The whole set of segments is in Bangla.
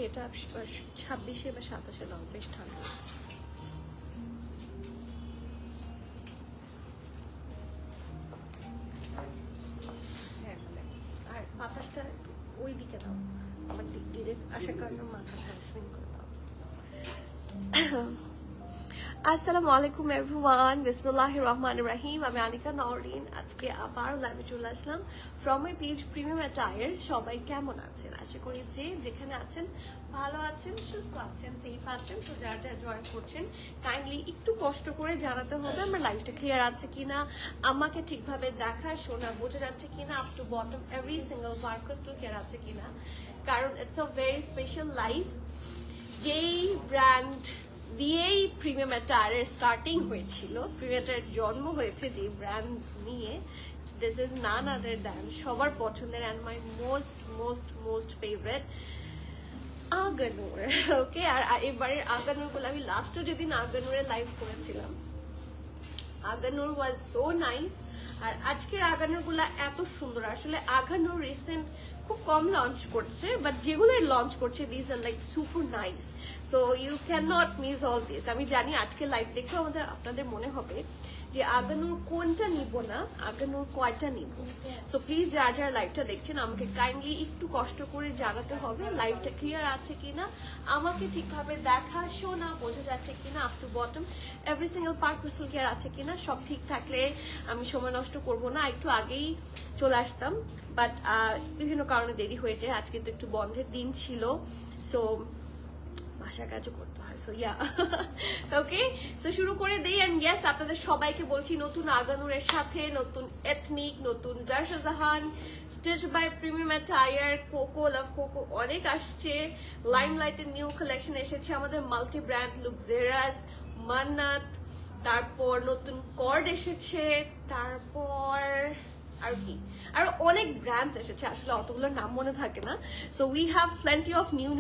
এটা 26-এ বা 27-এ দাও, বেশ ঠান্ডা লাগছে। হ্যাঁ আর বাতাসটা ওই দিকে দাও, আমার দিক ডিরেক্ট আসার কারণে মাথা হ্যাসমিং করে দাও। আসসালামু আলাইকুম এভরিওয়ান, বিসমিল্লাহির রহমানির রহিম। আমি আনিকা নওরিন, আজকে আবার লাইভে চলে আসলাম from my page premium attire. সবাই কেমন আছেন? আশা করি যে যেখানে আছেন ভালো আছেন, সুস্থ আছেন, সেফ আছেন। তো যার যা জয়েন করছেন কাইন্ডলি একটু কষ্ট করে জানাতে হবে আমার লাইভটা ক্লিয়ার আছে কিনা, আমাকে ঠিকভাবে দেখা শোনা বোঝা যাচ্ছে কিনা, up to bottom every single bar crystal clear আছে কিনা, কারণ it's a very special live. যেই ব্র্যান্ড দিয়েই প্রিমিয়াম অ্যাটায়ারের স্টার্টিং হয়েছিল, প্রিমিয়াম অ্যাটায়ার জন্ম হয়েছে যে ব্র্যান্ড নিয়ে, this is none other than সবার পছন্দের and my most most most favourite Aganur. Okay, আর এবারের আগানুরগুলো আমি লাস্টও যেদিন আগানুরের লাইভ করেছিলাম, আগানুর ওয়াজ সো নাইস। আর আজকের আগানুরগুলা এত সুন্দর। আসলে আগানুর রিসেন্ট খুব কম লঞ্চ করছে, বাট যেগুলো লঞ্চ করছে this are like super nice. So you can not miss all this. আমি জানি আজকে লাইভ দেখে আপনাদের মনে হবে যে আগানুর কোনটা নিব না, আগানুর কয়টা নিব। সো প্লিজ যারা যারা লাইভটা দেখছেন আমাকে কাইন্ডলি একটু কষ্ট করে জানাতে হবে লাইভটা ক্লিয়ার আছে কিনা, আমাকে ঠিকভাবে দেখা শোনা বোঝা যাচ্ছে কিনা, up to bottom every single part crystal clear আছে কিনা। সব ঠিক থাকলে আমি সময় নষ্ট করব না, একটু আগেই চলে আসতাম, বাট বিভিন্ন কারণে দেরি হয়ে যায়। আজকে তো একটু বন্ধের দিন ছিল, সো বাসার কাজও করতে হয়। সো ইয়া ওকে, সো শুরু করে দেই। এন্ড ইয়েস, আপনাদের সবাইকে বলছি নতুন আগানুরের সাথে নতুন এথনিক, নতুন জারশাজাহান, stitch by premium attire, coco love coco অনেক আসছে। লাইমলাইটের নিউ কালেকশন এসেছে, আমাদের মাল্টি ব্র্যান্ড লুক্সেরাস, মান্নাত, তারপর নতুন কর্ড এসেছে, তারপর আর কি আর অনেক ব্র্যান্ডস এসেছে, আসলে অতগুলোর নাম মনে থাকে না। So we have plenty of new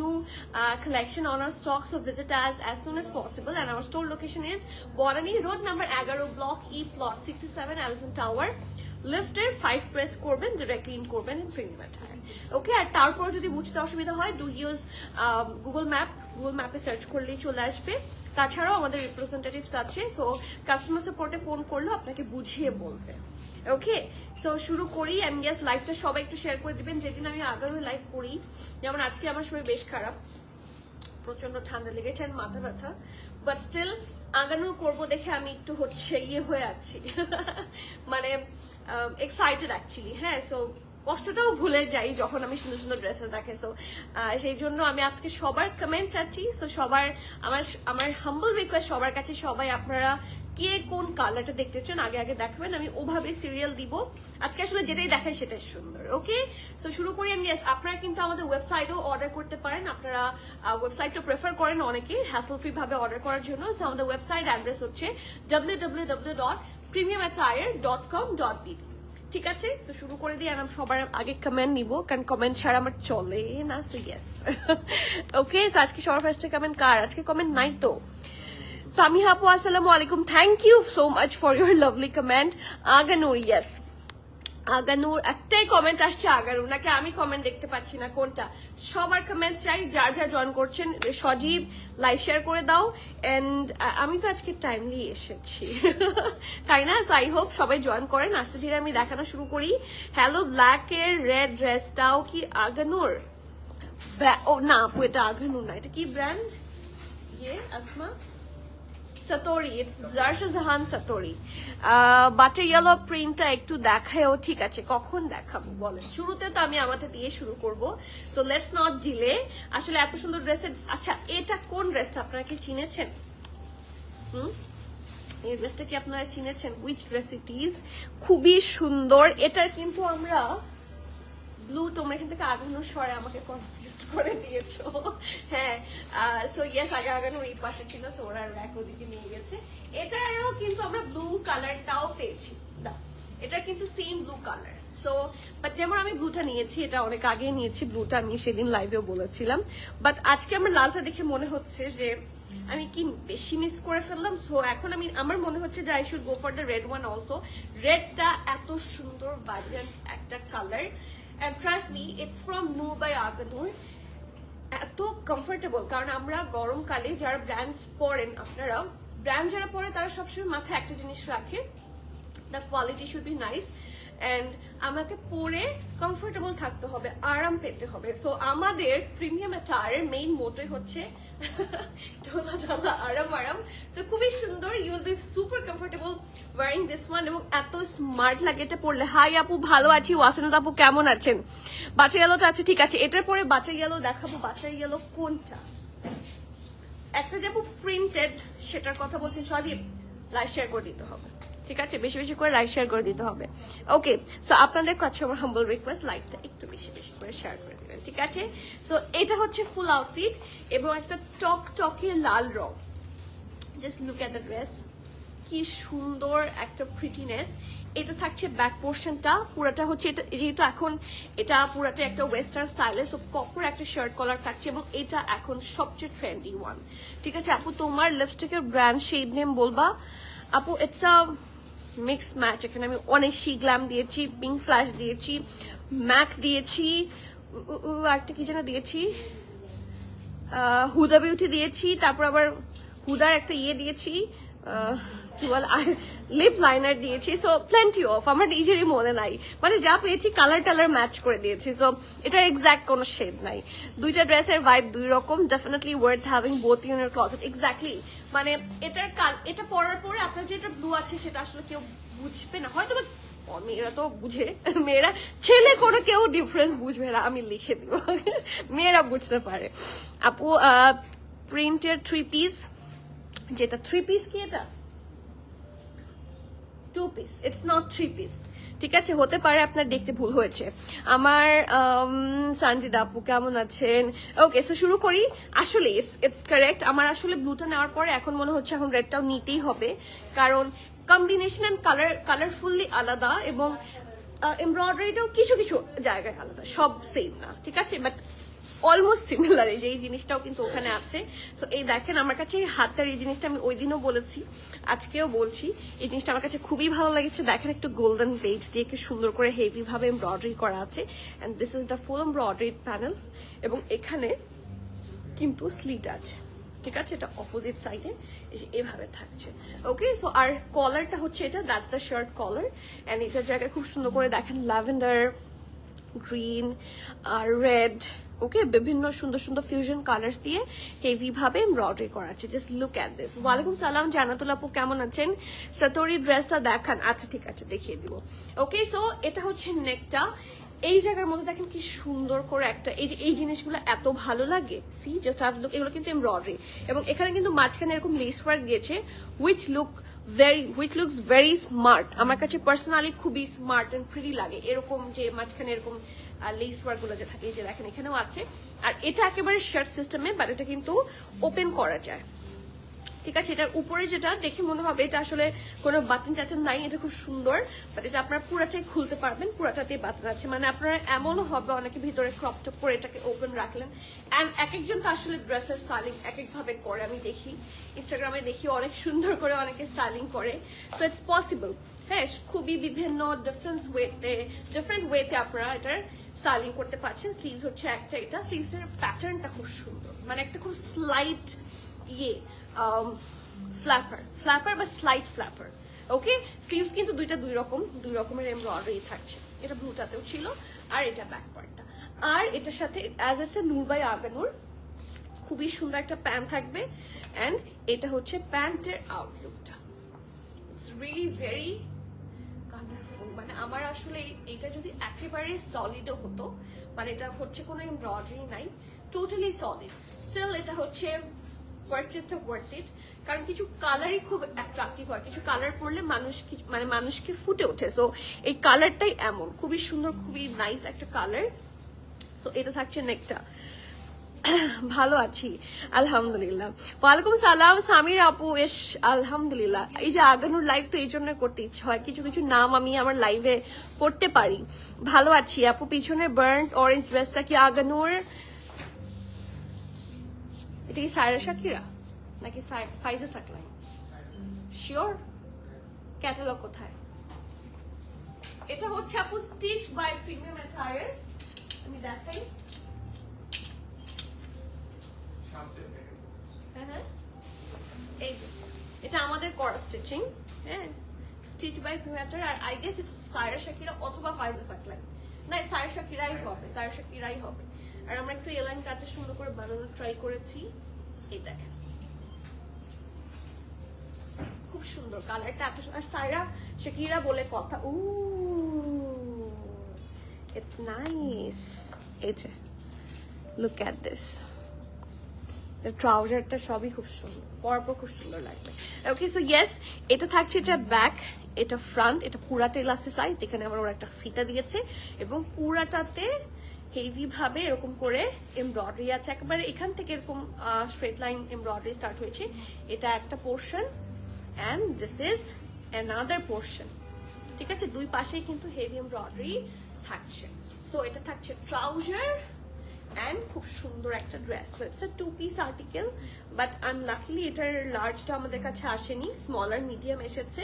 collection on our stock, so visit us as soon as possible, and our store location is Borani Road number 11 block E plot 67 Allison Tower, লিফটের 5 প্রেস করবেন, ডিরেক্টলি ইন করবেন ইন প্রিমিয়াম অ্যাটায়ার। ওকে, আর তারপর যদি বুঝতে অসুবিধা হয় ডু ইউজ গুগল ম্যাপে সার্চ করলেই চলে আসবে। তাছাড়াও আমাদের রিপ্রেজেন্টেটিভস আছে, সো কাস্টমার সাপোর্টে ফোন করলেও আপনাকে বুঝিয়ে বলবে। ওকে, সো শুরু করি। এন্ড ইয়েস, লাইভটা সবাই একটু শেয়ার করে দিবেন। যেদিন আমি আগামী লাইভ করি, যেমন আজকে আমার শরীর বেশ খারাপ, প্রচন্ড ঠান্ডা লেগেছে আর মাথা ব্যথা, বাট স্টিল আগানোর করবো দেখে আমি একটু হয়ে আছি মানে এক্সাইটেড অ্যাকচুয়ালি। হ্যাঁ, সো কষ্টটাও ভুলে যাই যখন আমি সুন্দর সুন্দর ড্রেসেস দেখে। সো সেই জন্য আমি আজকে সবার কমেন্ট চাচ্ছি। সো সবার আমার হাম্বল রিকোয়েস্ট সবার কাছে, সবাই আপনারা কে কোন কালারটা দেখতে চান আগে আগে দেখাবেন, আমি ওভাবে সিরিয়াল দিব। আজকে আসলে যেটাই দেখাই সেটাই সুন্দর। ওকে, সো শুরু করি। আমি ইয়েস, আপনারা কিন্তু আমাদের ওয়েবসাইটেও অর্ডার করতে পারেন। আপনারা ওয়েবসাইটটা প্রেফার করেন অনেকে হ্যাসল ফ্রি ভাবে অর্ডার করার জন্য। সো আমাদের ওয়েবসাইট অ্যাড্রেস হচ্ছে www.premiumattire.com.bd। ঠিক আছে, তো শুরু করে দিই। আর আমি সবার আগে কমেন্ট নিব, কারণ কমেন্ট ছাড়া আমার চলে না। সো ইয়েস ওকে, আজকে সবার ফার্স্টে কমেন্ট কার? আজকে কমেন্ট নাই তো। সামিহা আপু আসসালামু আলাইকুম, thank you so much for your lovely comment. Aganur, yes Aganur, একটাই কমেন্ট আসছে আগানুর, নাকি আমি কমেন্ট দেখতে পাচ্ছি না কোনটা? সবার কমেন্ট চাই, যার যার জয়েন করছেন সজীব লাইভ শেয়ার করে দাও। এন্ড আমি তো আজকে টাইমলি এসেছি তাই না? সো আই হোপ সবাই জয়েন করেন। আস্তে ধীরে আমি দেখানো শুরু করি। হ্যালো, ব্ল্যাক এর রেড ড্রেসটাও কি আগানুর? ও না আপু, এটা আগানুর না, এটা কি ব্র্যান্ড? ইয়ে আসমা সাতোরি, ইটস জারশাজাহান সাতোরি। বাটার ইয়েলো প্রিন্টটা একটু দেখায়ও। ঠিক আছে, কখন দেখাবো বলেন? শুরুতে তো আমি আমারটা দিয়ে শুরু করব। So let's not delay. আসলে এত সুন্দর ড্রেসের, আচ্ছা এটা কোন ড্রেসটা আপনারা কি চিনেছেন? এই ড্রেসটা কি আপনারা চিনেছেন? Which dress it is? খুবই সুন্দর। এটার কিন্তু আমরা ব্লু, তোমরা এখান থেকে আগানোর স্বরে আমাকে কনফিউজ করে দিয়েছো। হ্যাঁ, সো ইয়েস, আগানোর এই পাশে ছিল, সো ওরা র্যাক ওদিকে নিয়ে গেছে। এটারও কিন্তু আমরা ব্লু কালারটাও পেয়েছি, এটা কিন্তু same blue colour. So but যেমন আমি ব্লুটা নিয়েছি, এটা অনেক আগে নিয়েছি ব্লুটা, আমি সেদিন লাইভেও বলেছিলাম। বাট আজকে আমার লালটা দেখে মনে হচ্ছে যে আমি কি বেশি মিস করে ফেললাম। সো এখন আমার মনে হচ্ছে যে I should go for the red one also. রেডটা এত সুন্দর ভাইব্রেন্ট একটা colour, and trust me, it's from Noor by Aganur. এত কমফোর্টেবল, কারণ আমরা গরমকালে যারা ব্র্যান্ডস পরেন, আপনারা ব্র্যান্ড যারা পরে তারা সবসময় মাথায় একটা জিনিস রাখে, the quality should be nice and আমাকে পরে কমফোর্টেবল থাকতে হবে, আরাম পেতে হবে। সো আমাদের প্রিমিয়াম অ্যাটায়ারের মেইন মোটোই হচ্ছে ঢোলা ঢালা আরাম আরাম। সো খুবই সুন্দর, you will be super comfortable wearing this one, এবং এত স্মার্ট লাগে এটা পরলে। হাই আপু, ভালো আছি। ওয়াসিনাত আপু কেমন আছেন? বাচ্চা ইয়েলোটা আছে, ঠিক আছে। এটার পরে বাচ্চা ইয়েলো দেখাবো। বাচ্চা ইয়েলো কোনটা? একটা যাবো প্রিন্টেড, সেটার কথা বলছেন সজীব, লাইক শেয়ার করে দিতে হবে, ঠিক আছে? বেশি বেশি করে লাইক শেয়ার করে দিতে হবে। ওকে, সো আপনাদের কাছে আমার হাম্বল রিকোয়েস্ট, লাইকটা একটু বেশি বেশি করে শেয়ার করে দিবেন, ঠিক আছে? সো এটা হচ্ছে ফুল আউটফিট এবং একটা টক টকে লাল রং। Just look at the dress, কি সুন্দর একটা প্রিটিনেস। এটা থাকছে ব্যাক পোর্শনটা, পুরোটা হচ্ছে এটা, যেহেতু এখন এটা পুরোটা একটা ওয়েস্টার্ন স্টাইলে, সো প্রপার একটা শার্ট কলার থাকছে এবং এটা এখন সবচেয়ে ট্রেন্ডি ওয়ান, ঠিক আছে? আপু তোমার লিপস্টিকের ব্র্যান্ড শেড নেম বলবা? আপু ইটস আ মিক্স ম্যাচ। এখানে আমি অনেক শি গ্ল্যাম দিয়েছি, পিঙ্ক ফ্ল্যাশ দিয়েছি, ম্যাক দিয়েছি, একটা কি যেন দিয়েছি, হুদা বিউটি দিয়েছি, তারপর আবার হুদার একটা ইয়ে দিয়েছি, কি বল, লিপ লাইনার দিয়েছি। সো প্লেন্টি অফ, আমার নিজেরই মনে নাই, মানে যা পেয়েছি কালার টালার ম্যাচ করে দিয়েছি। সো এটার এক্সাক্ট কোনো শেড নাই। দুইটা ড্রেসের ভাইব দুই রকম, definitely worth having both in your closet. Exactly, মানে এটা পরার পরে আপনার যেটা ব্লু আছে সেটা আসলে কেউ বুঝবে না, হয়তো মেয়েরা তো বুঝে, মেয়েরা, ছেলে করে কেউ ডিফারেন্স বুঝবে না, আমি লিখে দিব, মেয়েরা বুঝতে পারে। আপু প্রিন্টের 3 পিস, যেটা 3 পিস কি এটা 2 পিস, ইটস নট 3 পিস, ঠিক আছে? হতে পারে আপনার দেখতে ভুল হয়েছে। আমার সানজিদা আপু কেমন আছেন? ওকে, সো শুরু করি। আসলে ইটস কারেক্ট, আমার আসলে ব্লুটা নেওয়ার পরে এখন মনে হচ্ছে এখন রেডটাও নিতেই হবে, কারণ কম্বিনেশন এন্ড কালারফুল্লি আলাদা, এবং এমব্রয়ডারিটাও কিছু কিছু জায়গায় আলাদা, সব সেম না, ঠিক আছে? বাট অলমোস্ট সিমিলার, এই যে এই জিনিসটাও কিন্তু ওখানে আছে। সো এই দেখেন, আমার কাছে এই হাতটার এই জিনিসটা আমি ওই দিনও বলেছি, আজকেও বলছি, এই জিনিসটা আমার কাছে খুবই ভালো লেগেছে। দেখেন একটু গোল্ডেন বেজ দিয়ে কি সুন্দর করে হেভি ভাবে এমব্রয়ডারি করা আছে, and this is the full embroidery panel, এবং এখানে কিন্তু স্লিট আছে, ঠিক আছে? এটা অপোজিট সাইডে এভাবে থাকছে। ওকে, সো আর কলারটা হচ্ছে এটা, that's the shirt collar, and এটার জায়গায় খুব সুন্দর করে দেখেন ল্যাভেন্ডার, গ্রিন আর রেড, ওকে, বিভিন্ন সুন্দর সুন্দর ফিউশন কালার্স দিয়ে হেভি ভাবে এমব্রয়ডারি করা আছে। Just look at this. ওয়ালাইকুম সালাম জান্নাতুল আপু, কেমন আছেন? সাতরি ড্রেসটা দেখান। আচ্ছা ঠিক আছে, দেখিয়ে দিব। ওকে, সো এটা হচ্ছে নেকটা, এই জায়গার মধ্যে দেখেন কি সুন্দর করে একটা, এই জিনিসগুলো এত ভালো লাগে। সি জাস্ট হ্যাভ লুক, এগুলো কিন্তু এমব্রয়ডারি, এবং এখানে কিন্তু মাঝখানে এরকম লেস ওয়ার্ক দিয়েছে, হুইচ লুকস ভেরি স্মার্ট। আমার কাছে পার্সোনালি খুবই স্মার্ট এন্ড প্রিটি লাগে এরকম, যে মাঝখানে এরকম লেস ওয়ার্ক গুলো যে থাকে, এই যে দেখেন এখানেও আছে। আর এটা একেবারে শার্ট সিস্টেমে, বাট এটা কিন্তু ওপেন করা যায়, ঠিক আছে? এটার উপরে যেটা দেখে মনে হবে এটা আসলে কোনো বাটন টাটন নাই, এটা খুব সুন্দর, বাট এটা আপনার পুরাটাই খুলতে পারবেন, পুরাটাতেই বাটন আছে। মানে আপনার এমনও হবে অনেকে ভিতরে ক্রপ টপ করে এটাকে ওপেন রাখলেন, অ্যান্ড এক একজন তো আসলে ড্রেসের স্টাইলিং এক এক ভাবে করে, আমি দেখি ইনস্টাগ্রামে দেখি অনেক সুন্দর করে অনেকে স্টাইলিং করে। সো ইটস পসিবল, হ্যাঁ, খুবই বিভিন্ন ডিফারেন্ট ওয়েতে আপনারা এটার স্টাইলিং করতে পারছেন। স্লিভস হচ্ছে একটা, এটা স্লিভসের প্যাটার্নটা খুব সুন্দর, মানে একটা খুব স্লাইট ইয়ে ফ্ল্যাপার বা স্লাইট ফ্ল্যাপার। ওকে, স্লিভস কিন্তু দুই রকমের এমব্রয়ডারি থাকছে, এটা ব্লুটাতেও ছিল, আর এটা ব্যাক পার্টটা। আর এটার সাথে as a Noor by Aganoor খুবই সুন্দর একটা প্যান্ট থাকবে, অ্যান্ড এটা হচ্ছে প্যান্টের আউটলুকটা, ইটস রিয়েলি ভেরি কালারফুল। মানে আমার আসলে এটা যদি একেবারে সলিডও হতো, মানে এটা হচ্ছে কোনো এমব্রয়ডারি নাই, টোটালি সলিড, স্টিল এটা হচ্ছে পারচেজটা ওয়ার্থ ইট, কারণ কিছু কালারই খুব অ্যাট্রাকটিভ হয়, কিছু কালার পরলে মানুষকে ফুটে ওঠে। সো এই কালারটাই এমন খুবই সুন্দর, খুবই নাইস একটা কালার। সো এটা থাকছে নেকটা। ভালো আছি আলহামদুলিল্লাহ। ওয়ালাইকুম সালাম সামির আপু, এস আলহামদুলিল্লাহ। এই যে আগানোর লাইভ তো এই জন্য করতে ইচ্ছা হয়, কিছু কিছু নাম আমি আমার লাইভে করতে পারি। ভালো আছি আপু। পিছনের বার্ন্ট অরেঞ্জ ড্রেসটা কি আগানোর? এটা কি সায়রা শাকিরা নাকি ফাইজা সাকলাই? শিওর? ক্যাটালগ কোথায়? এটা হচ্ছে আপু স্টিচ বাই প্রিমিয়াম অ্যাটায়ার, আমি দেখাই। হ্যাঁ, এই যে এটা আমাদের করা স্টিচিং, হ্যাঁ, স্টিচ বাই প্রিমেটার। আর I guess it's Saira Shakira অথবা ফাইজা সাকলাইন, না সায়রা শাকিরাই হবে, সায়রা শাকিরাই হবে। আর আমরা একটু এলাইন কাটে সুন্দর করে বানানোর ট্রাই করেছি। এই দেখেন খুব সুন্দর কালারটা, এত সুন্দর। আর সায়রা শাকিরা বলে কথা, ও ইটস নাইস। এই যে লুক এট দিস, ট্রাউজারটা সবই খুব সুন্দর, পরপর খুব সুন্দর লাগবে। ওকে, সো ইয়েস, এটা থাকছে, এটা ব্যাক, এটা ফ্রন্ট, এটা পুরাটা ইলাস্টিসাইজ, এখানে আমার ওরা একটা ফিতা দিয়েছে এবং পুরাটাতে হেভি ভাবে এরকম করে এমব্রয়ডারি আছে, একেবারে এখান থেকে এরকম স্ট্রেট লাইন এমব্রয়ডারি স্টার্ট হয়েছে। এটা একটা portion and this is another portion, ঠিক আছে? দুই পাশেই কিন্তু হেভি এমব্রয়ডারি থাকছে। সো এটা থাকছে ট্রাউজার and খুব সুন্দর একটা dress. So it's a 2-piece article, but unluckily এটার লার্জটা আমাদের কাছে আসেনি, স্মল আর মিডিয়াম এসেছে।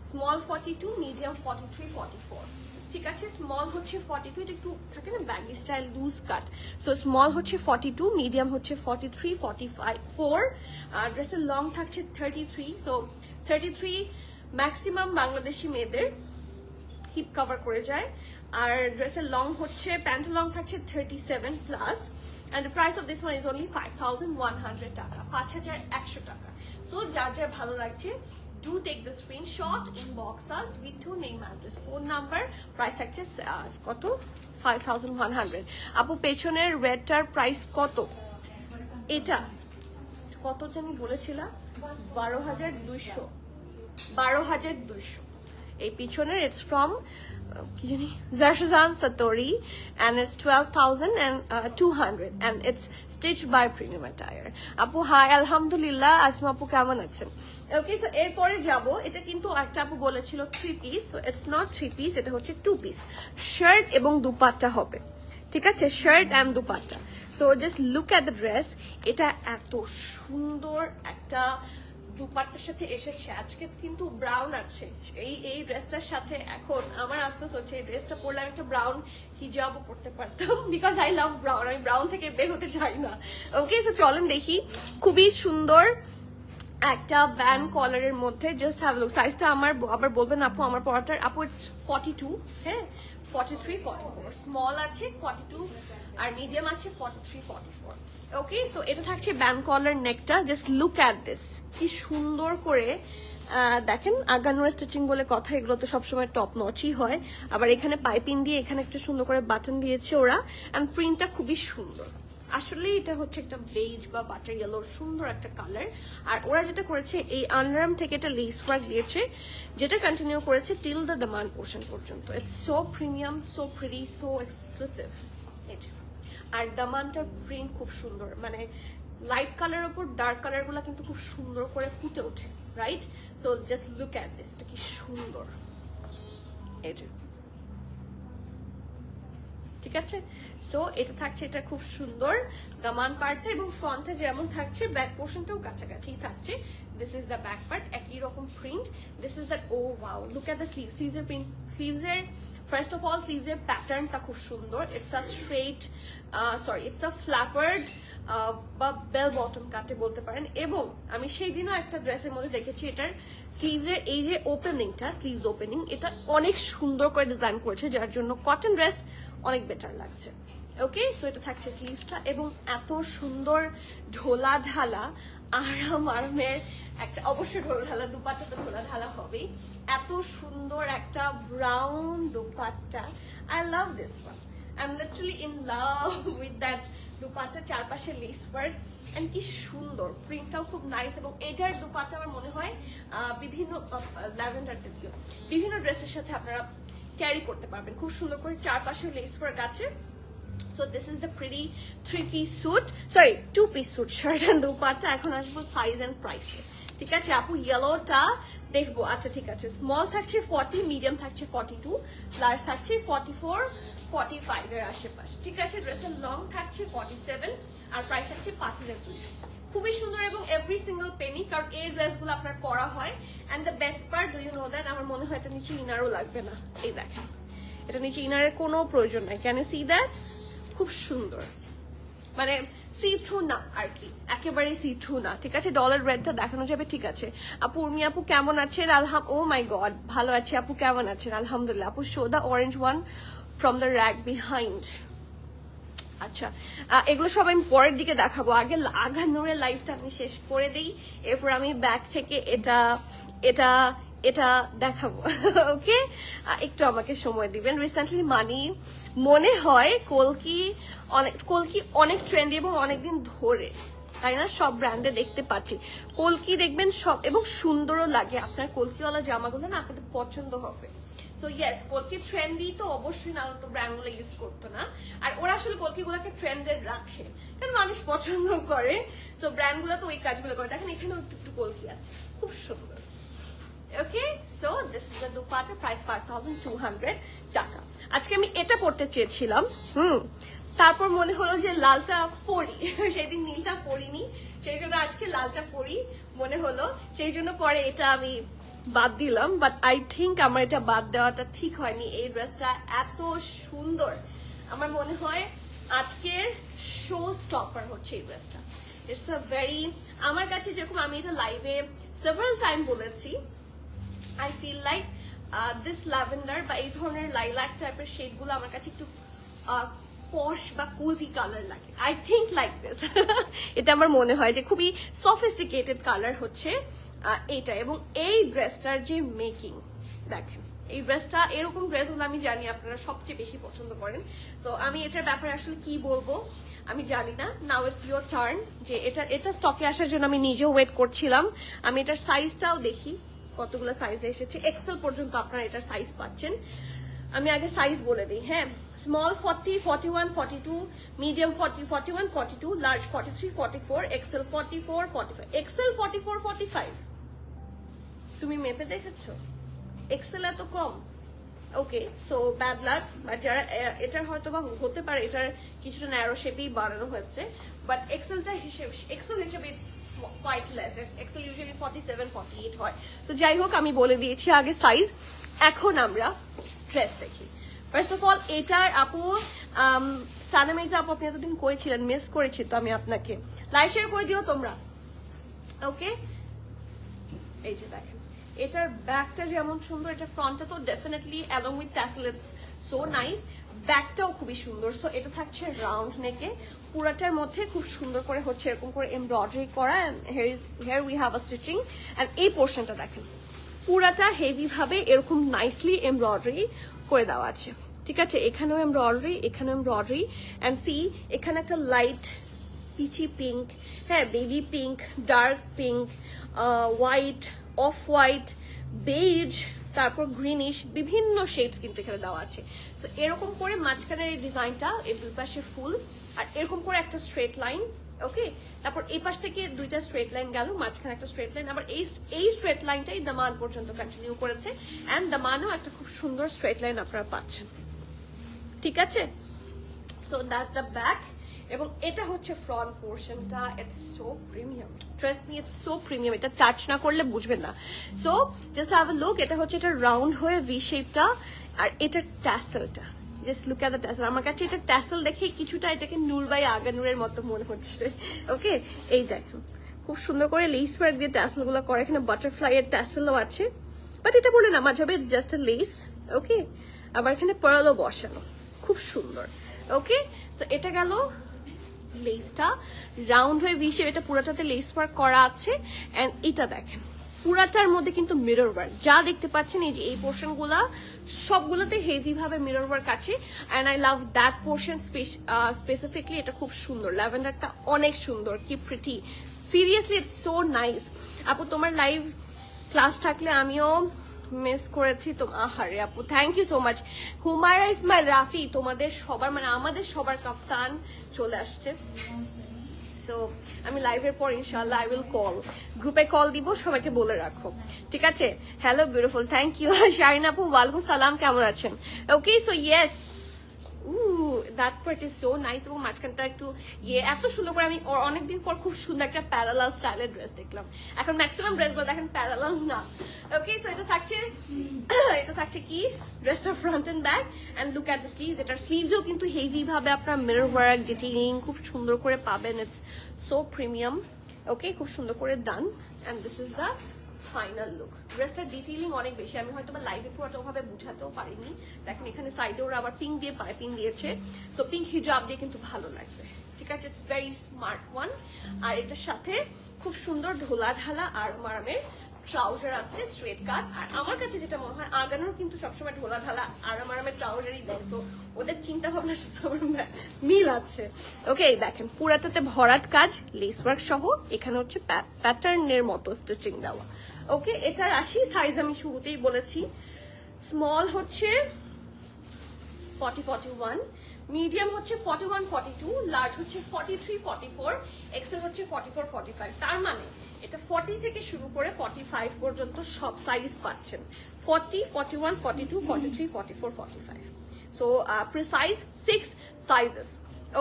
স্মল 42, মিডিয়াম 43, 44, ঠিক আছে? স্মল হচ্ছে 42, এটা একটু থাকে না ব্যাগি স্টাইল লুজ কাট, সো স্মল হচ্ছে 42, মিডিয়াম হচ্ছে 43, 44, আর ড্রেসের লং থাকছে 33। সো 33 ম্যাক্সিমাম বাংলাদেশি মেয়েদের হিপ কভার করে যায়। আর ড্রেসের লং হচ্ছে, প্যান্টের লং থাকছে 37 plus, and the price of this one is only 5,100 টাকা, 5,100 টাকা। সো যার যার ভালো লাগছে, do take the screenshot, inbox us with your name, address, phone number, price থাকছে কত, 5,100। আপু পেছনের রেডটার প্রাইস কত? এটা কত জানি বলেছিলাম, 12,200, 12,200। এই পিছনের ইটস ফ্রম কি জানি জারশাজান সাতোরি and it's 12,200 and it's stitched by Premium Attire। আপু হাই, আলহামদুলিল্লাহ, আসমা আপু কেমন আছেন? ওকে, সো এরপরে যাব, এটা কিন্তু একটা আপু বলেছিল 3 piece, so it's not 3 piece, এটা হচ্ছে 2 পিস, শার্ট এবং দুপাট্টা হবে, ঠিক আছে? Shirt and dupatta. So just look at the dress, এটা এত সুন্দর একটা দুপাট্টার সাথে এসেছে। আজকে কিন্তু ব্রাউন আছে এই ড্রেসটার সাথে। এখন আমার আফসোস হচ্ছে এই ড্রেসটা পরলে আমি একটা ব্রাউন হিজাবও পরতে পারতাম, বিকজ আই লাভ ব্রাউন, আমি ব্রাউন থেকে বের হতে চাই না। ওকে, সো চলেন দেখি, খুবই সুন্দর একটা ভ্যান কলারের মধ্যে, জাস্ট হ্যাভ লুক। সাইজটা আমার আবার বলবেন আপু আমার পরাটার, আপু ইটস 42, হ্যাঁ 43, 44, স্মল আছে 42 আর মিডিয়াম আছে 43, 44। ওকে, সো এটা থাকছে ব্যান কলার নেকটা, জাস্ট লুক অ্যাট দিস, কি সুন্দর করে দেখেন। আগানোর স্টিচিং বলে কথা, এগুলো তো সবসময় টপ নচই হয়। আবার এখানে পাইপিং দিয়ে এখানে একটু সুন্দর করে বাটন দিয়েছে ওরা, অ্যান্ড প্রিন্টটা খুবই সুন্দর। আসলে এটা হচ্ছে একটা বেজ বা বাটার ইয়েলোর সুন্দর একটা কালার। আর ওরা যেটা করেছে, এই আন্ডারআর্ম থেকে একটা লেস ওয়ার্ক দিয়েছে, যেটা কন্টিনিউ করেছে টিল দ্য দামান পোর্শন পর্যন্ত। It's so premium, so pretty, so exclusive. আর দামানটার প্রিন্ট খুব সুন্দর, মানে লাইট কালার উপর ডার্ক কালার গুলা কিন্তু খুব সুন্দর করে ফুটে ওঠে, right? So just look at this, এটা কি সুন্দর, এই যে, ঠিক আছে? সো এটা থাকছে, এটা খুব সুন্দর দামান পার্টটা, এবং ফ্রন্টে যেমন থাকছে ব্যাক পোর্শনটাও কাছাকাছি থাকছে। This is the back part, একই রকম print. This is the, oh wow, look at the sleeves, স্লিভসের প্রিন্ট, স্লিভসের ফার্স্ট অফ অল স্লিভসের প্যাটার্নটা খুব সুন্দর। It's a straight, sorry it's a ফ্ল্যাপার্ড বা বেল বটম কাটে বলতে পারেন। এবং আমি সেই দিনও একটা ড্রেসের মধ্যে দেখেছি, এটার স্লিভসের এই যে ওপেনিংটা, স্লিভস ওপেনিং, এটা অনেক সুন্দর করে ডিজাইন করেছে, যার জন্য কটন ড্রেস অনেক বেটার লাগছে। ওকে, সো এটা থাকছে স্লিভসটা, এবং এত সুন্দর ঢোলা ঢালা আরামের একটা, অবশ্যই ঢোলা ঢালা দুপাট্টা তো ঢোলা ঢালা হবেই। এত সুন্দর একটা brown dupatta, I love this one, I am literally in love with that dupatta, চারপাশে লেস ওয়ার্ক, এন্ড কি সুন্দর প্রিন্টটাও খুব নাইস। এবং এটার দুপাট্টা আমার মনে হয় বিভিন্ন ল্যাভেন্ডার দিও বিভিন্ন ড্রেসের সাথে আপনারা ক্যারি করতে পারবেন, খুব সুন্দর করে চারপাশে লেস ওয়ার্ক আছে। So this is the pretty 3-piece suit, sorry 2-piece suit, shirt and dupatta। এখন আসবো সাইজ এন্ড প্রাইস, ঠিক আছে আপু? ইয়েলোটা দেখবো, আচ্ছা ঠিক আছে। স্মল থাকছে 40, মিডিয়াম থাকছে 42, লার্জ থাকছে 44, 45 এর আশেপাশে, ঠিক আছে? ড্রেসের লং থাকছে 47, আর প্রাইস থাকছে 5,200। খুবই সুন্দর এবং এভরি সিঙ্গেল পেনি, কারণ এই ড্রেসগুলো আপনার পরা হয়। And the best part, do you know that, আমার মনে হয় এটা নিচে ইনারও লাগবে না। এই দেখেন, এটা নিচে ইনারের কোনো প্রয়োজন নাই। Can you see that? খুব সুন্দর, মানে সি থ্রু না আর কি, একেবারে সি থ্রু না, ঠিক আছে। ডলার রেডটা দেখানো যাবে, ঠিক আছে। আপু উর্মি আপু কেমন আছেন? ও মাই গড, ভালো আছি আপু, কেমন আছেন? আলহামদুলিল্লাহ আপু। Show the orange one from the rack behind. আচ্ছা, এগুলো সব আমি পরের দিকে দেখাবো, আগে আঘানুরের লাইফটা আমি শেষ করে দিই, এরপর আমি ব্যাক থেকে এটা এটা এটা দেখাবো। ওকে, একটু আমাকে সময় দিবেন। রিসেন্টলি মানি মনে হয় কলকি অনেক ট্রেন্ডি এবং অনেকদিন ধরে, তাই না? সব ব্র্যান্ডে দেখতে পাচ্ছি কলকি, দেখবেন সব, এবং সুন্দরও লাগে। আপনার কলকিওয়ালা জামাগুলো না আপনাদের পছন্দ হবে। সো ইয়েস, কলকি ট্রেন্ডি তো অবশ্যই, না তো ব্র্যান্ডগুলো ইউজ করতো না। আর ওরা আসলে কলকিগুলোকে ট্রেন্ডেড রাখে, কারণ মানুষ পছন্দ করে। সো ব্র্যান্ডগুলো তো ওই কাজগুলো করে। দেখেন এখানে একটু কলকি আছে, খুব সুন্দর। Okay, so this is the dupatta, price 5200 টাকা। আজকে আমি এটা পড়তে চেয়েছিলাম, তারপর মনে হলো যে লালটা পরি, সেদিন নীলটা পরিনি, সেই জন্য আজকে লালটা পরি মনে হলো, সেই জন্য পরে এটা আমি বাদ দিলাম। বাট আই থিঙ্ক আমার এটা বাদ দেওয়াটা ঠিক হয়নি। এই ড্রেসটা এত সুন্দর, আমার মনে হয় আজকের শো স্টপার হচ্ছে এই ড্রেসটা। ইটস আ ভেরি, আমার কাছে যেরকম আমি এটা লাইভে সেভারাল টাইম বলেছি, I feel like this lavender বা এই ধরনের লাইলাক টাইপের শেডগুলো আমার কাছে একটু পশ বা কোজি কালার লাগে। I think like this. এটা আমার মনে হয় যে খুবই সফিস্টিকেটেড কালার হচ্ছে এইটা। এবং এই ড্রেসটার যে মেকিং দেখেন, এই ড্রেসটা, এরকম ড্রেসগুলো আমি জানি আপনারা সবচেয়ে বেশি পছন্দ করেন। তো আমি এটার ব্যাপারে আসলে কি বলবো আমি জানি না। নাও ইটস ইয়োর টার্ন, যে এটা স্টকে আসার জন্য আমি নিজেও ওয়েট করছিলাম। আমি এটার সাইজটাও দেখি কতগুলো সাইজে এসেছে, এক্সেল পর্যন্ত আপনারা এটার সাইজ পাচ্ছেন। আমি আগে সাইজ বলে দিই, হ্যাঁ। Small 40, 41, 42, medium 40, 41, 42, large 43, 44, XL 44, 45, XL 44, 45। তুমি মেপে দেখেছো এক্সেল এত কম? Okay, so bad luck. But যারা এটার হয়তো বা হতে পারে এটার কিছুটা ন্যারো শেপেই বানানো হয়েছে, বাট এক্সেলটা এক্সেল হিসেবে quite less. Excel usually 47, 48 হয়। তো যাই হোক, আমি বলে দিয়েছি আগে সাইজ। এখন আমরা ড্রেস দেখি। ফার্স্ট অফ অল এটার আপু সানা মির্জা আপু, আপনি এতদিন করেছিলেন, মিস করেছি তো আমি আপনাকে। লাইভ শেয়ার করে দিও তোমরা, ওকে। এই যে দেখেন, এটার ব্যাকটা যেমন সুন্দর, এটা ফ্রন্টটা তো definitely along with tassel, it's so nice. ব্যাকটাও খুবই সুন্দর। সো এটা থাকছে রাউন্ড নেকে, পুরাটার মধ্যে খুব সুন্দর করে হচ্ছে এরকম করে এমব্রয়ডারি করা, and here we have a stitching. এন্ড এই পোর্শনটা দেখেন, পুরাটা হেভি ভাবে এরকম নাইসলি এমব্রয়ডারি করে দেওয়া আছে, ঠিক আছে। এখানেও এমব্রয়ডারি, এখানেও এমব্রয়ডারি। এন্ড সি, এখানে একটা লাইট পিচি পিঙ্ক, হ্যাঁ, baby pink, dark pink, white, off white, beige, তারপর গ্রিনিশ, বিভিন্ন শেডস কিন্তু এখানে দেওয়া আছে। সো এরকম করে মাঝখানের এই ডিজাইনটা, এই দুই পাশে ফুল, আর এরকম করে একটা স্ট্রেট লাইন, ওকে। তারপর এই পাশ থেকে দুইটা স্ট্রেট লাইন গেল, মাঝখানে একটা স্ট্রেট লাইন, আবার এই স্ট্রেট লাইনটাই দামান পর্যন্ত কন্টিনিউ করেছে। অ্যান্ড দামানও একটা খুব সুন্দর স্ট্রেট লাইন আপনারা পাচ্ছেন, ঠিক আছে। So that's the back. এবং এটা হচ্ছে ফ্রন্ট পোর্শনটা। It's so premium, trust me, it's so premium. এটা টাচ না করলে বুঝবেন না। So just have a look. এটা হচ্ছে এটা রাউন্ড হয়ে ভি শেপটা, আর এটার ট্যাসেলটা, just look at the tassel. আমার কাছে এটা ট্যাসেল দেখে কিছুটা এটাকে নূর বাই আগানুরের মতো মনে হচ্ছে, ওকে। এই দেখো, খুব সুন্দর করে লেস ওয়ার্ক দিয়ে ট্যাসেল গুলো করে। এখানে বাটারফ্লাই এর ট্যাসেলও আছে, বাট এটা বলে না মাঝে হবে, জাস্ট আ লেস, ওকে। আবার এখানে পার্লও বসানো, খুব সুন্দর, ওকে। সো এটা গেল লেসটা রাউন্ড হয়ে ভিসে, এটা পুরাটাতে লেস ওয়ার্ক করা আছে। এন্ড এটা দেখেন, পুরাটার মধ্যে কিন্তু মিরর ওয়ার্ক, যা দেখতে পাচ্ছেন এই যে এই পোর্শন গুলা সবগুলোতে হেভি ভাবে মিরর ওয়ার্ক আছে। And I love that portion specifically. এটা খুব সুন্দর, ল্যাভেন্ডারটা অনেক সুন্দর, কি pretty, seriously it's so nice. আপু তোমার লাইভ ক্লাস থাকলে আমিও মিস করেছি তো। আহারে আপু, thank you so much. Humaira Ismail Rafi, তোমাদের সবার মানে আমাদের সবার কাপ্তান চলে আসছে। সো আমি লাইভের পর ইনশাআল্লাহ আই উইল কল, গ্রুপে কল দিব, সবাইকে বলে রাখো, ঠিক আছে। Hello beautiful, thank you. Sharin আপু ওয়ালাইকুম সালাম, কেমন আছেন? Okay, so yes, that part is so nice. এবং মাঝখানটা একটু এত সুন্দর করে আমি অনেকদিন পর খুব সুন্দর একটা প্যারালাল স্টাইলের ড্রেস দেখলাম। এখন ম্যাক্সিমাম ড্রেসগুলো দেখেন প্যারালাল না। ওকে, সো এটা থাকছে কি ড্রেসটার front end back. And look at the sleeves, এটার স্লিভসও কিন্তু হেভি ভাবে আপনার মিরর ওয়ার্ক ডিটেইলিং খুব সুন্দর করে পাবেন। It's so premium. ওকে, খুব সুন্দর করে done. And this is the final look. ড্রেসটার ডিটেইলিং অনেক বেশি, আমি হয়তো লাইভে পুরোটা ওভাবে বুঝাতেও পারিনি। দেখেন এখানে সাইডে ওরা আবার পিঙ্ক দিয়ে পাইপিং দিয়েছে, সো পিঙ্ক হিজাব দিয়ে কিন্তু ভালো লাগবে। ঠিক আছে, ইটস ভেরি স্মার্ট ওয়ান। আর এটার সাথে খুব সুন্দর ঢোলা ঢালা আর আরামের ট্রাউজার আছে স্ট্রেট কাট। আর আমার কাছে যেটা মনে হয় আগানোর কিন্তু সবসময় ঢোলা ঢালা আর আরামের ট্রাউজারই দেয়, সো ওদের চিন্তা ভাবনার সাথে আমার মিল আছে। ওকে, দেখেন পুরাটাতে ভরাট কাজ, লেস ওয়ার্ক সহ। এখানে হচ্ছে প্যাটার্নের মতো স্টিচিং দেওয়া। ওকে, এটার আসি সাইজ আমি শুরুতেই বলেছি, স্মল হচ্ছে 40-41, মিডিয়াম হচ্ছে 41-42, লার্জ হচ্ছে 43-44, এক্সেল হচ্ছে 44-45। তার মানে এটা 40 থেকে শুরু করে 45 পর্যন্ত সব সাইজ পাচ্ছেন। 40, 41, 42, 43, 44, 45, সো প্রিসাইজ 6 সাইজেস।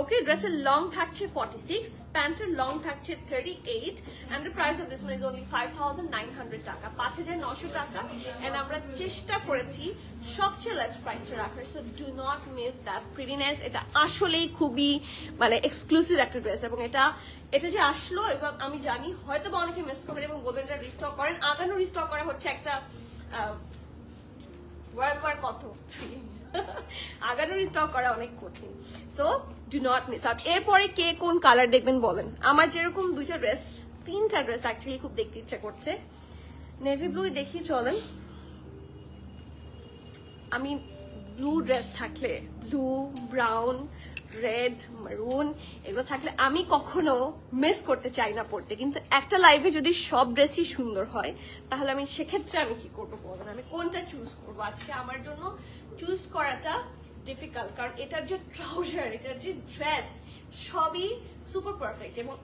ওকে, ড্রেসের লং থাকছে 46, প্যান্টের লং থাকছে 38, and the price of this one is only 5,900 টাকা, 5,900 টাকা। and আমরা চেষ্টা করেছি সবচেয়ে লেস প্রাইসে রাখার, so do not miss that prettiness. এটা আসলেই খুবই মানে এক্সক্লুসিভ একটা ড্রেস, এবং এটা যে আসলো, এবং আমি জানি হয়তো বা অনেকে মিস করবেন এবং বলবেন এটা রিস্টক করেন। আগানো রিস্টক করা হচ্ছে একটা কত আগানোর স্টক করা অনেক কঠিন, so do not miss out. এরপরে কে কোন কালার দেখবেন বলেন? আমার যেরকম তিনটা ড্রেস অ্যাকচুয়ালি খুব দেখতে ইচ্ছা করছে। নেভি ব্লু দেখি, চলেন। আমি ব্লু ড্রেস থাকলে, ব্লু, ব্রাউন, রেড, মারুন, এগুলো থাকলে আমি কখনো মিস করতে চাই না পড়তে। কিন্তু একটা লাইভে যদি সব ড্রেসই সুন্দর হয়, তাহলে আমি সেক্ষেত্রে আমি কি করবো বলবেন? আমি কোনটা চুজ করবো? আজকে আমার জন্য চুজ করাটা ডিফিকাল্ট, কারণ এটার যে ট্রাউজার, এটার যে ড্রেস, সবই সুপার পারফেক্ট। এবং